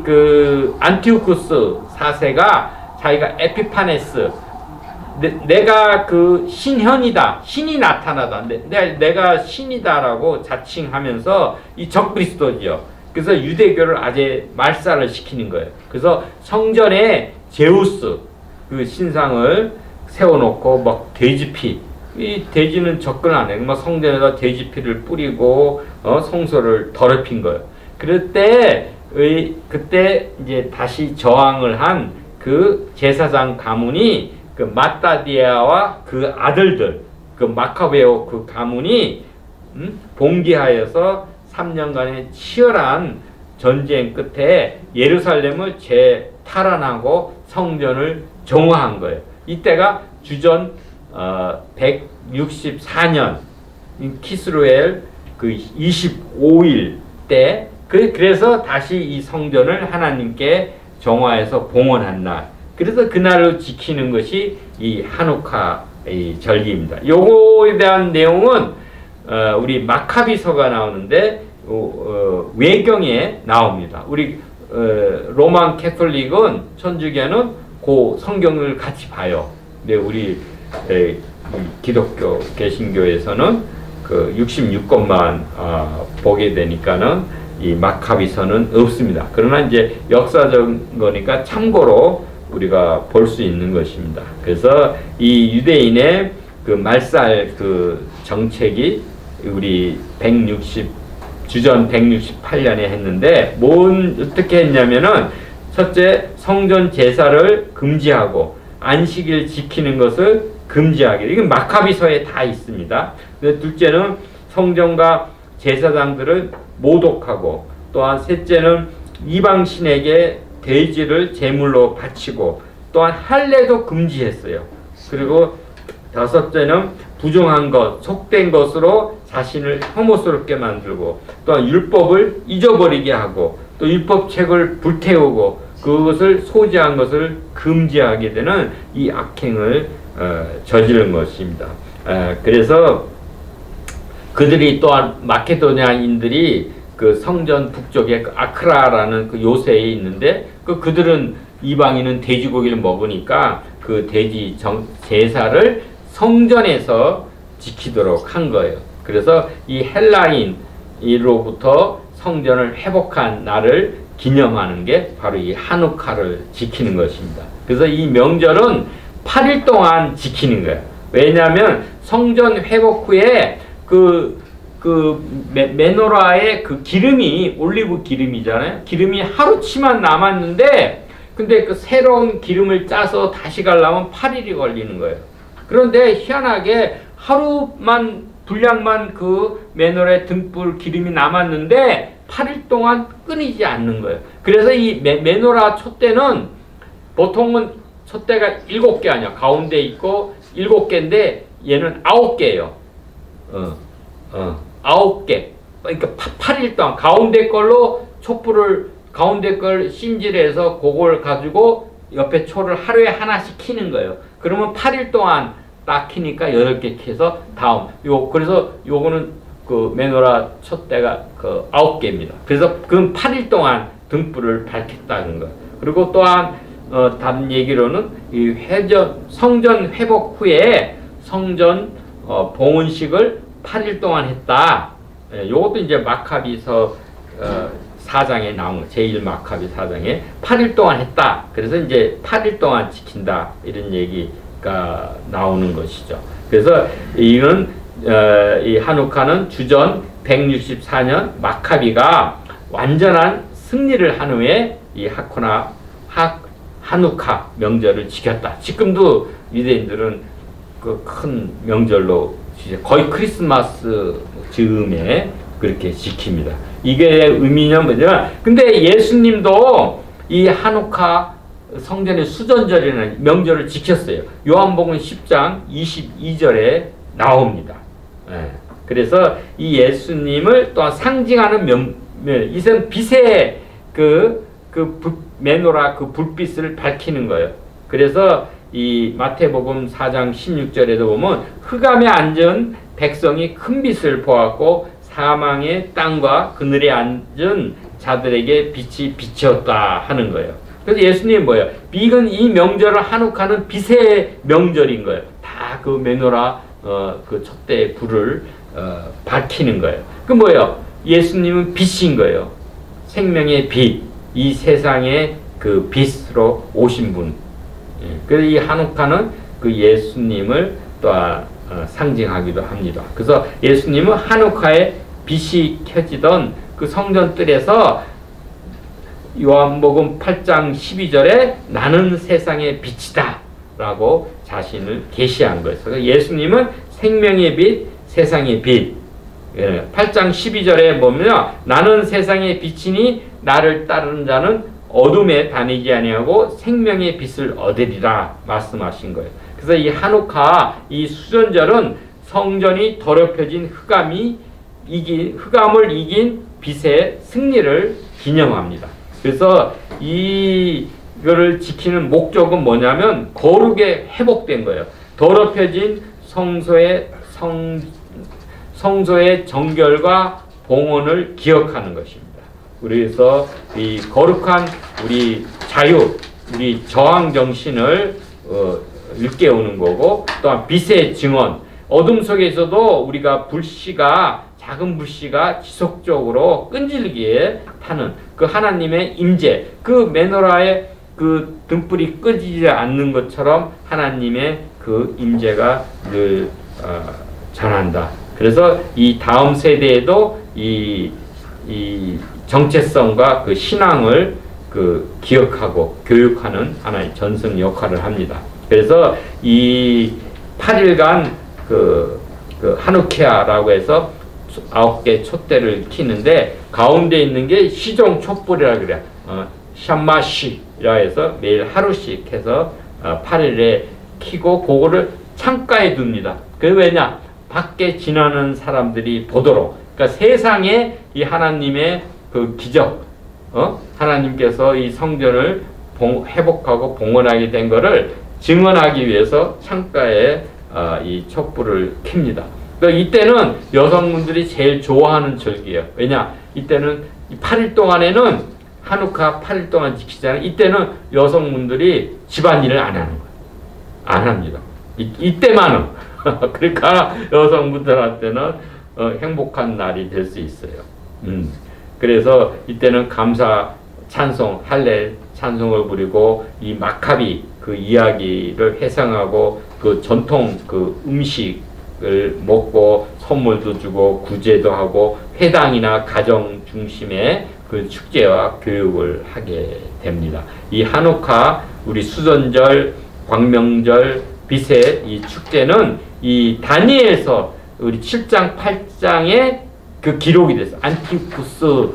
안티오쿠스 4세가 자기가 에피파네스, 내가 그 신현이다, 신이 나타나다, 내가 신이다라고 자칭하면서 이 적그리스도죠. 그래서 유대교를 아예 말살을 시키는 거예요. 그래서 성전에 제우스 그 신상을 세워놓고 막 돼지피, 이 돼지는 접근 안 해요. 막 성전에다 돼지피를 뿌리고 성소를 더럽힌 거예요. 그때 이제 다시 저항을 한 그 제사장 가문이 그 마따디아와 그 아들들, 그 마카베오 그 가문이 봉기하여서 3년간의 치열한 전쟁 끝에 예루살렘을 재탈환하고 성전을 정화한 거예요. 이때가 주전 164년 키스루엘 그 25일 때, 그래서 다시 이 성전을 하나님께 정화해서 봉헌한 날. 그래서 그날을 지키는 것이 이 한우카 이 절기입니다. 요거에 대한 내용은 우리 마카비서가 나오는데 외경에 나옵니다. 우리 로만 캐톨릭은 천주교는 그 성경을 같이 봐요. 근데 우리 기독교 개신교에서는 그 66권만 보게 되니까는 이 마카비서는 없습니다. 그러나 이제 역사적 거니까 참고로 우리가 볼 수 있는 것입니다. 그래서 이 유대인의 그 말살 그 정책이 우리 주전 168년에 했는데 어떻게 했냐면은 첫째, 성전 제사를 금지하고 안식일 지키는 것을 금지하기. 이건 마카비서에 다 있습니다. 둘째는 성전과 제사장들을 모독하고, 또한 셋째는 이방신에게 돼지를 제물로 바치고, 또한 할례도 금지했어요. 그리고 다섯째는 부정한 것, 속된 것으로 자신을 혐오스럽게 만들고, 또한 율법을 잊어버리게 하고, 또 율법책을 불태우고 그것을 소지한 것을 금지하게 되는 이 악행을 저지른 것입니다. 그래서 그들이 또한 마케도니아인들이 그 성전 북쪽에 아크라라는 그 요새에 있는데 그들은 이방인은 돼지고기를 먹으니까 그 돼지 제사를 성전에서 지키도록 한 거예요. 그래서 이 헬라인으로부터 성전을 회복한 날을 기념하는 게 바로 이 하누카를 지키는 것입니다. 그래서 이 명절은 8일 동안 지키는 거예요. 왜냐하면 성전 회복 후에 메노라의 그 기름이 올리브 기름이잖아요. 기름이 하루치만 남았는데 근데 그 새로운 기름을 짜서 다시 가려면 8일이 걸리는 거예요. 그런데 희한하게 하루만 분량만 그 메노라의 등불 기름이 남았는데 8일 동안 끊이지 않는 거예요. 그래서 이 메노라 촛대는 보통은 촛대가 7개 아니야. 가운데 있고 7개인데 얘는 9개예요. 9개. 그러니까 8일 동안 가운데 걸로 촛불을 가운데 걸 심질해서 그걸 가지고 옆에 초를 하루에 하나씩 켜는 거예요. 그러면 8일 동안 딱 켜니까 8개 켜서 다음. 그래서 요거는 그 메노라 촛대가 그 9개입니다. 그래서 그 8일 동안 등불을 밝혔다는 거. 그리고 또한 다른 얘기로는 이 성전 회복 후에 성전 봉헌식을 8일 동안 했다. 요것도 이제 마카비서 4장에 나온 거, 제1마카비 4장에 8일 동안 했다. 그래서 이제 8일 동안 지킨다. 이런 얘기가 나오는 것이죠. 그래서 이건 이 하누카는 주전 164년 마카비가 완전한 승리를 한 후에 이 하누카 명절을 지켰다. 지금도 유대인들은 그 큰 명절로 거의 크리스마스 즈음에 그렇게 지킵니다. 이게 의미는 뭐냐면, 근데 예수님도 이 하누카 성전의 수전절이라는 명절을 지켰어요. 요한복음 10장 22절에 나옵니다. 그래서 이 예수님을 또한 상징하는 이선 빛의 메노라 그 불빛을 밝히는 거예요. 그래서 이 마태복음 4장 16절에도 보면 흑암에 앉은 백성이 큰 빛을 보았고 사망의 땅과 그늘에 앉은 자들에게 빛이 비쳤다 하는 거예요. 그래서 예수님이 뭐예요? 이건 이 명절을 하누카는 빛의 명절인 거예요. 다 그 메노라 그 촛대의 불을 밝히는 거예요. 그 뭐예요? 예수님은 빛인 거예요. 생명의 빛, 이 세상의 그 빛으로 오신 분. 그래서 이 하누카는 그 예수님을 또 상징하기도 합니다. 그래서 예수님은 하누카의 빛이 켜지던 그 성전뜰에서 요한복음 8장 12절에 나는 세상의 빛이다 라고 자신을 계시한 거예요. 그래서 예수님은 생명의 빛, 세상의 빛. 8장 12절에 보면 나는 세상의 빛이니 나를 따르는 자는 어둠에 다니지 아니하고 생명의 빛을 얻으리라 말씀하신 거예요. 그래서 이 하누카 이 수전절은 성전이 더럽혀진 흑암을 이긴 빛의 승리를 기념합니다. 그래서 이거를 지키는 목적은 뭐냐면 거룩에 회복된 거예요. 더럽혀진 성소의 정결과 봉헌을 기억하는 것입니다. 그래서 이 거룩한 우리 자유, 우리 저항 정신을 일깨우는 거고, 또한 빛의 증언, 어둠 속에서도 우리가 작은 불씨가 지속적으로 끈질기게 타는 그 하나님의 임재, 그 메노라의 그 등불이 끄지지 않는 것처럼 하나님의 그 임재가 늘 전한다. 그래서 이 다음 세대에도 이 정체성과 그 신앙을 그 기억하고 교육하는 하나의 전승 역할을 합니다. 그래서 이 8일간 그 하누케아라고 해서 9개 촛대를 켜는데 가운데 있는 게 시종 촛불이라 그래요. 샴마시라 해서 매일 하루씩 해서 8일에 켜고 그거를 창가에 둡니다. 그게 왜냐? 밖에 지나는 사람들이 보도록. 그러니까 세상에 이 하나님의 그 기적, 하나님께서 이 성전을 회복하고 봉헌하게 된 것을 증언하기 위해서 창가에 이 촛불을 켭니다. 그러니까 이때는 여성분들이 제일 좋아하는 절기예요. 왜냐? 이때는 8일 동안에는 한우카 8일 동안 지키잖아요. 이때는 여성분들이 집안일을 안 하는 거예요. 안 합니다. 이때만은. 그러니까 여성분들한테는 행복한 날이 될 수 있어요. 그래서 이때는 감사 찬송, 할렐 찬송을 부리고 이 마카비 그 이야기를 회상하고 그 전통 그 음식을 먹고 선물도 주고 구제도 하고 회당이나 가정 중심의 그 축제와 교육을 하게 됩니다. 이 한우카, 우리 수전절, 광명절, 빛의 이 축제는 이 다니엘서 우리 7장, 8장에 그 기록이 됐어. 안티쿠스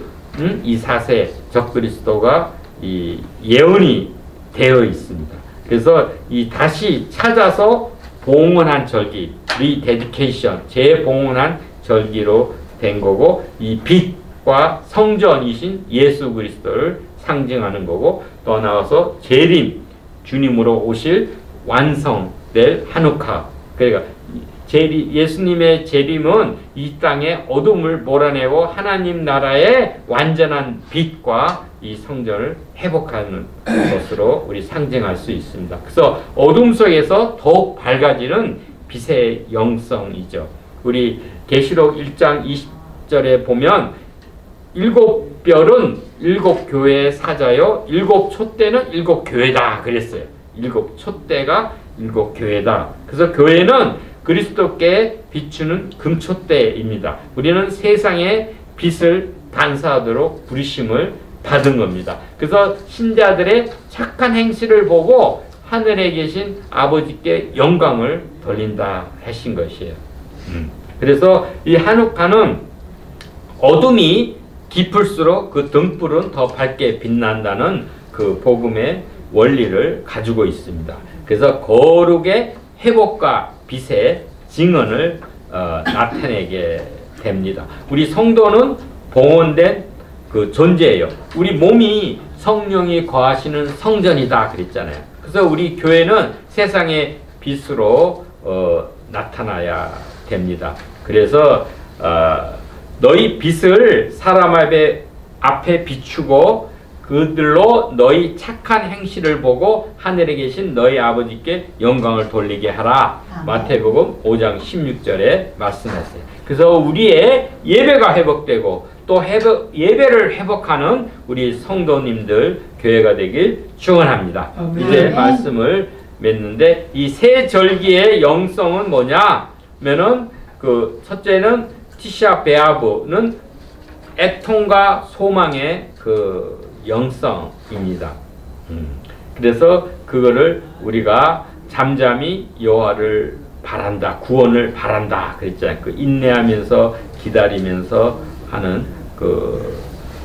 이 4세 적그리스도가 이 예언이 되어 있습니다. 그래서 이 다시 찾아서 봉헌한 절기, 리데디케이션, 재봉헌한 절기로 된 거고, 이 빛과 성전이신 예수 그리스도를 상징하는 거고, 또 나와서 재림, 주님으로 오실 완성될 한우카. 그러니까 예수님의 재림은 이 땅에 어둠을 몰아내고 하나님 나라의 완전한 빛과 이 성전을 회복하는 것으로 우리 상징할 수 있습니다. 그래서 어둠 속에서 더욱 밝아지는 빛의 영성이죠. 우리 계시록 1장 20절에 보면 7별은 7교회의 사자요 7촛대는 7교회다 그랬어요. 7촛대가 7교회다. 그래서 교회는 그리스도께 비추는 금촛대입니다. 우리는 세상의 빛을 반사하도록 부르심을 받은 겁니다. 그래서 신자들의 착한 행실을 보고 하늘에 계신 아버지께 영광을 돌린다 하신 것이에요. 그래서 이 한우카는 어둠이 깊을수록 그 등불은 더 밝게 빛난다는 그 복음의 원리를 가지고 있습니다. 그래서 거룩의 회복과 빛의 증언을 나타내게 됩니다. 우리 성도는 봉헌된 그 존재예요. 우리 몸이 성령이 거하시는 성전이다 그랬잖아요. 그래서 우리 교회는 세상의 빛으로 나타나야 됩니다. 그래서 너희 빛을 사람 앞에 비추고 그들로 너희 착한 행실을 보고 하늘에 계신 너희 아버지께 영광을 돌리게 하라. 마태복음 5장 16절에 말씀했어요. 그래서 우리의 예배가 회복되고 또 예배를 회복하는 우리 성도님들 교회가 되길 축원합니다. 이제 말씀을 맺는데 이 세 절기의 영성은 뭐냐면은 그 첫째는 티샤 베아브는 애통과 소망의 그 영성입니다. 그래서 그거를 우리가 잠잠히 여호와를 바란다, 구원을 바란다 그랬잖아요. 그 인내하면서 기다리면서 하는 그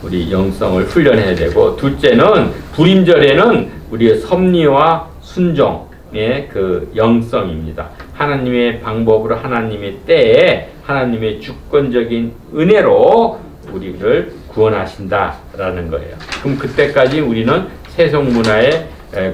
우리 영성을 훈련해야 되고, 둘째는 불임절에는 우리의 섭리와 순종의 그 영성입니다. 하나님의 방법으로 하나님의 때에 하나님의 주권적인 은혜로 우리를 구원하신다라는 거예요. 그럼 그때까지 우리는 세속 문화에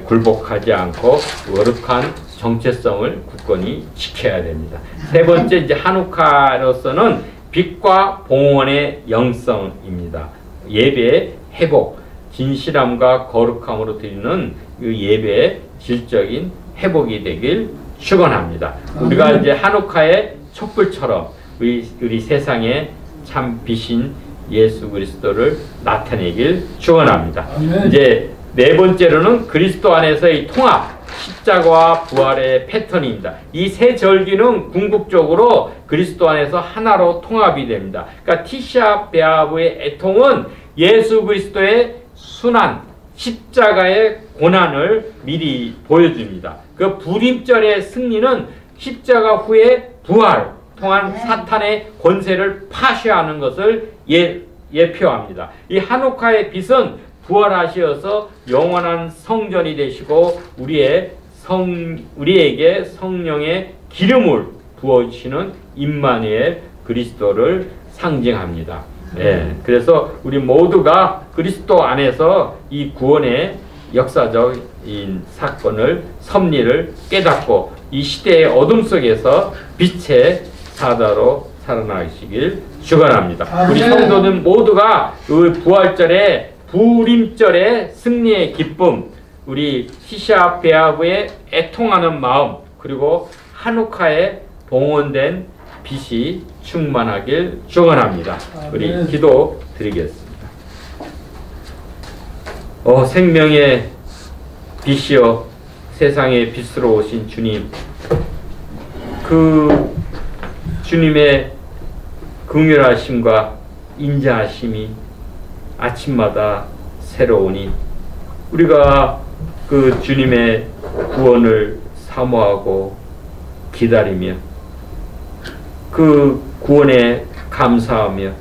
굴복하지 않고 거룩한 정체성을 굳건히 지켜야 됩니다. 세 번째 이제 한우카로서는 빛과 봉헌의 영성입니다. 예배의 회복, 진실함과 거룩함으로 드리는 그 예배의 질적인 회복이 되길 축원합니다. 우리가 이제 한우카의 촛불처럼 우리 세상에 참 빛인 예수 그리스도를 나타내길 축원합니다. 이제 네 번째로는 그리스도 안에서의 통합, 십자가와 부활의 패턴입니다. 이 세 절기는 궁극적으로 그리스도 안에서 하나로 통합이 됩니다. 그러니까 티샤 베아브의 애통은 예수 그리스도의 순환, 십자가의 고난을 미리 보여줍니다. 그 불임절의 승리는 십자가 후에 부활 통한 사탄의 권세를 파쇄하는 것을 예표합니다. 이 한우카의 빛은 부활하시어서 영원한 성전이 되시고 우리에게 성령의 기름을 부어주시는 임마누엘 그리스도를 상징합니다. 네, 그래서 우리 모두가 그리스도 안에서 이 구원의 역사적인 사건을 섭리를 깨닫고 이 시대의 어둠 속에서 빛의 사자로 살아나시길 축원합니다. 우리 성도들 모두가 그 부활절에 부림절의 승리의 기쁨, 우리 시샤 베아브의 애통하는 마음, 그리고 한우카의 봉헌된 빛이 충만하길 축원합니다. 우리 기도 드리겠습니다. 생명의 빛이여, 세상의 빛으로 오신 주님, 그 주님의 긍휼하심과 인자하심이 아침마다 새로우니 우리가 그 주님의 구원을 사모하고 기다리며 그 구원에 감사하며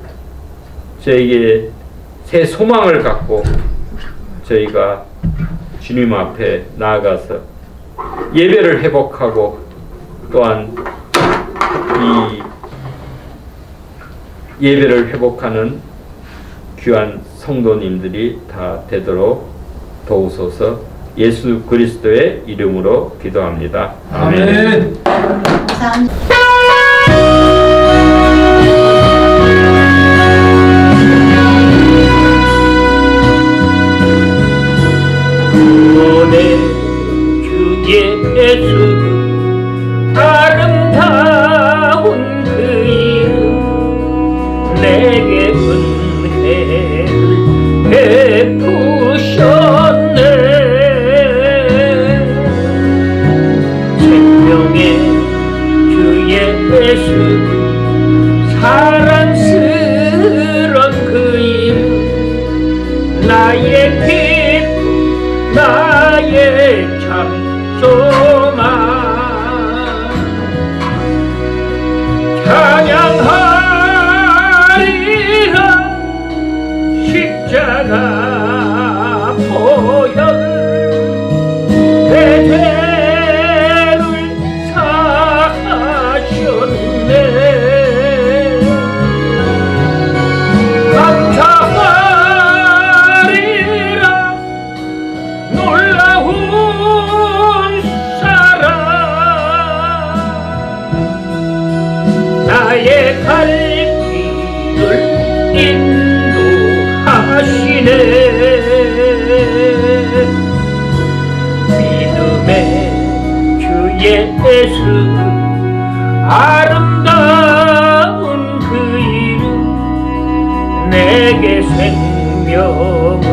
저에게 새 소망을 갖고 저희가 주님 앞에 나아가서 예배를 회복하고 또한 이 예배를 회복하는 귀한 성도님들이 다 되도록 도우소서. 예수 그리스도의 이름으로 기도합니다. 아멘. 구원의 주 예수, 아름다운 그 이름, 내게 은혜를 베푸셨네. 생명의 주 예수, 사랑스런 그 이름, 나의 기쁨, 나의 참 소망, 찬양하리라. 십자가 보혈 내 죄를 사하셨네. 감사하리라. 놀라운 사랑, 나의 갈 길을 인도하시네. 믿음의 주 예수, 아름다운 그 이름, 내게 생명을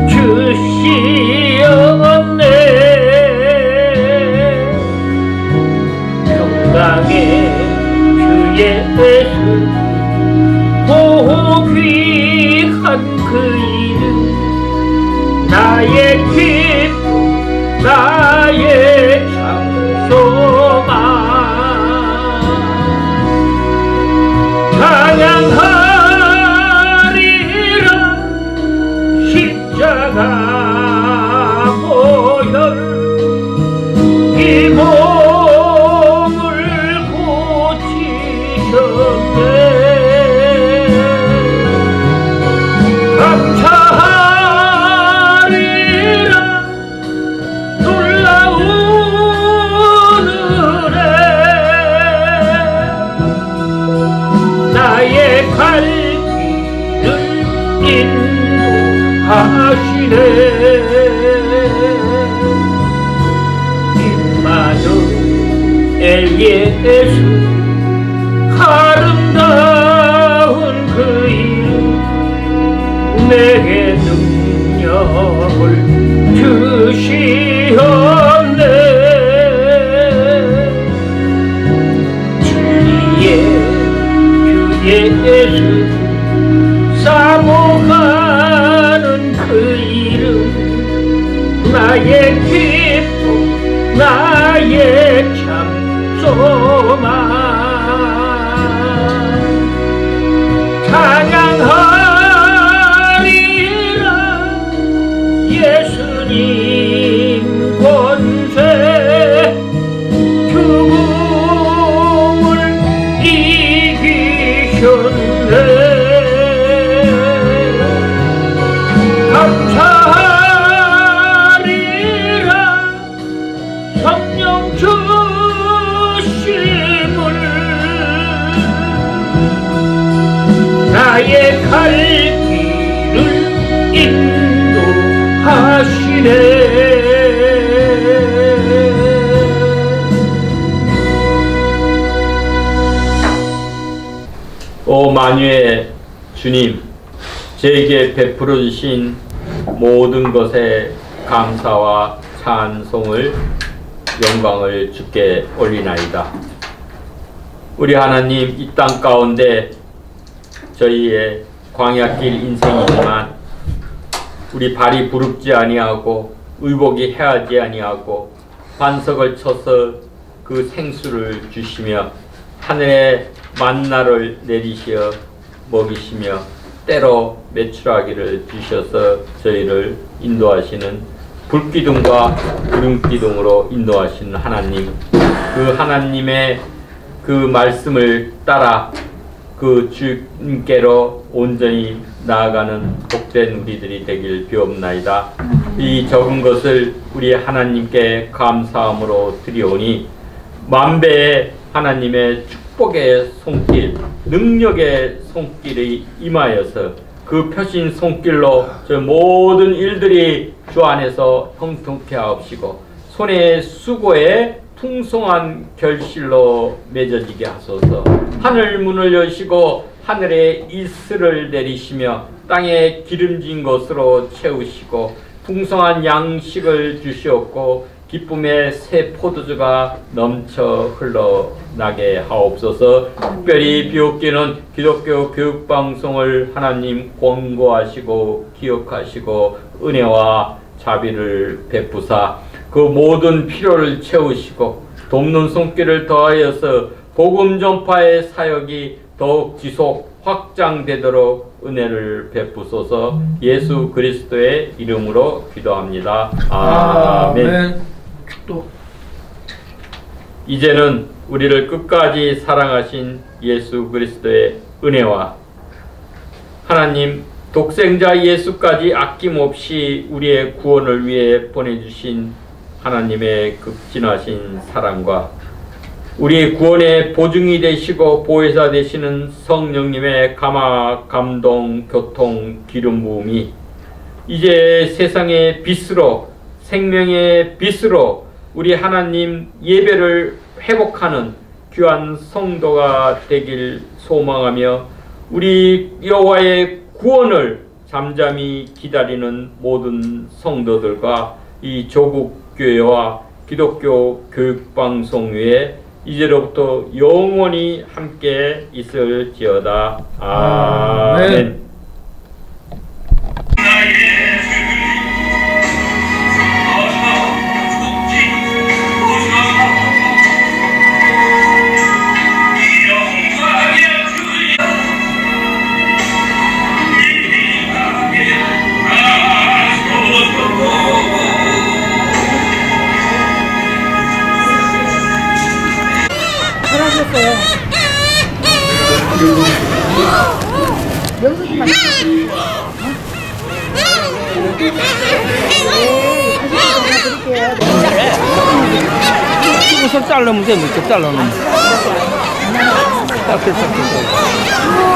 주시었네. 평강의 주 예수, 고귀한 그 이름, 나의 기쁨, 나의 참 소망, 찬양하리라. 십자가 보혈 이 몸을 고치셨네. 감사하리라. 놀라운 은혜, 나의 갈 길을 인도하시네. 임마누엘 예수, 아름다운 그 이름, 내게 능력을 주시었네. 진리의 주 예수, 사모하는 그 이름, 나의 기쁨, 나의 참 소망, 찬양하리라. 예수님 권세, 죽음을 이기셨네. 감사하리라. 성령 주심을, 나의 갈 길을 만유의 주님, 저에게 베풀어 주신 모든 것에 감사와 찬송을 영광을 주께 올리나이다. 우리 하나님, 이 땅 가운데 저희의 광야길 인생이지만 우리 발이 부릅지 아니하고 의복이 해하지 아니하고 반석을 쳐서 그 생수를 주시며 하늘에 만나를 내리시어 먹이시며 때로 메추라기를 주셔서 저희를 인도하시는 불기둥과 구름기둥으로 인도하시는 하나님, 그 하나님의 그 말씀을 따라 그 주님께로 온전히 나아가는 복된 우리들이 되길 비옵나이다. 이 적은 것을 우리 하나님께 감사함으로 드리오니 만배의 하나님의 축복의 손길, 능력의 손길이 임하여서 그 펴신 손길로 저 모든 일들이 주 안에서 형통케 하옵시고 손의 수고에 풍성한 결실로 맺어지게 하소서. 하늘 문을 여시고 하늘에 이슬을 내리시며 땅에 기름진 것으로 채우시고 풍성한 양식을 주시옵고 기쁨의 새 포도주가 넘쳐 흘러나게 하옵소서. 특별히 비옵기는 기독교 교육방송을 하나님 권고하시고 기억하시고 은혜와 자비를 베푸사 그 모든 필요를 채우시고 돕는 손길을 더하여서 복음 전파의 사역이 더욱 지속 확장되도록 은혜를 베푸소서. 예수 그리스도의 이름으로 기도합니다. 아멘. 또 이제는 우리를 끝까지 사랑하신 예수 그리스도의 은혜와 하나님 독생자 예수까지 아낌없이 우리의 구원을 위해 보내주신 하나님의 극진하신 사랑과 우리의 구원의 보증이 되시고 보혜사 되시는 성령님의 감화, 감동, 교통, 기름 부음이 이제 세상의 빛으로 생명의 빛으로 우리 하나님 예배를 회복하는 귀한 성도가 되길 소망하며 우리 여호와의 구원을 잠잠히 기다리는 모든 성도들과 이 조국교회와 기독교 교육방송위에 이제로부터 영원히 함께 있을지어다. 아멘. 우선 자르면 돼, 이렇게 자르면. 딱 됐어.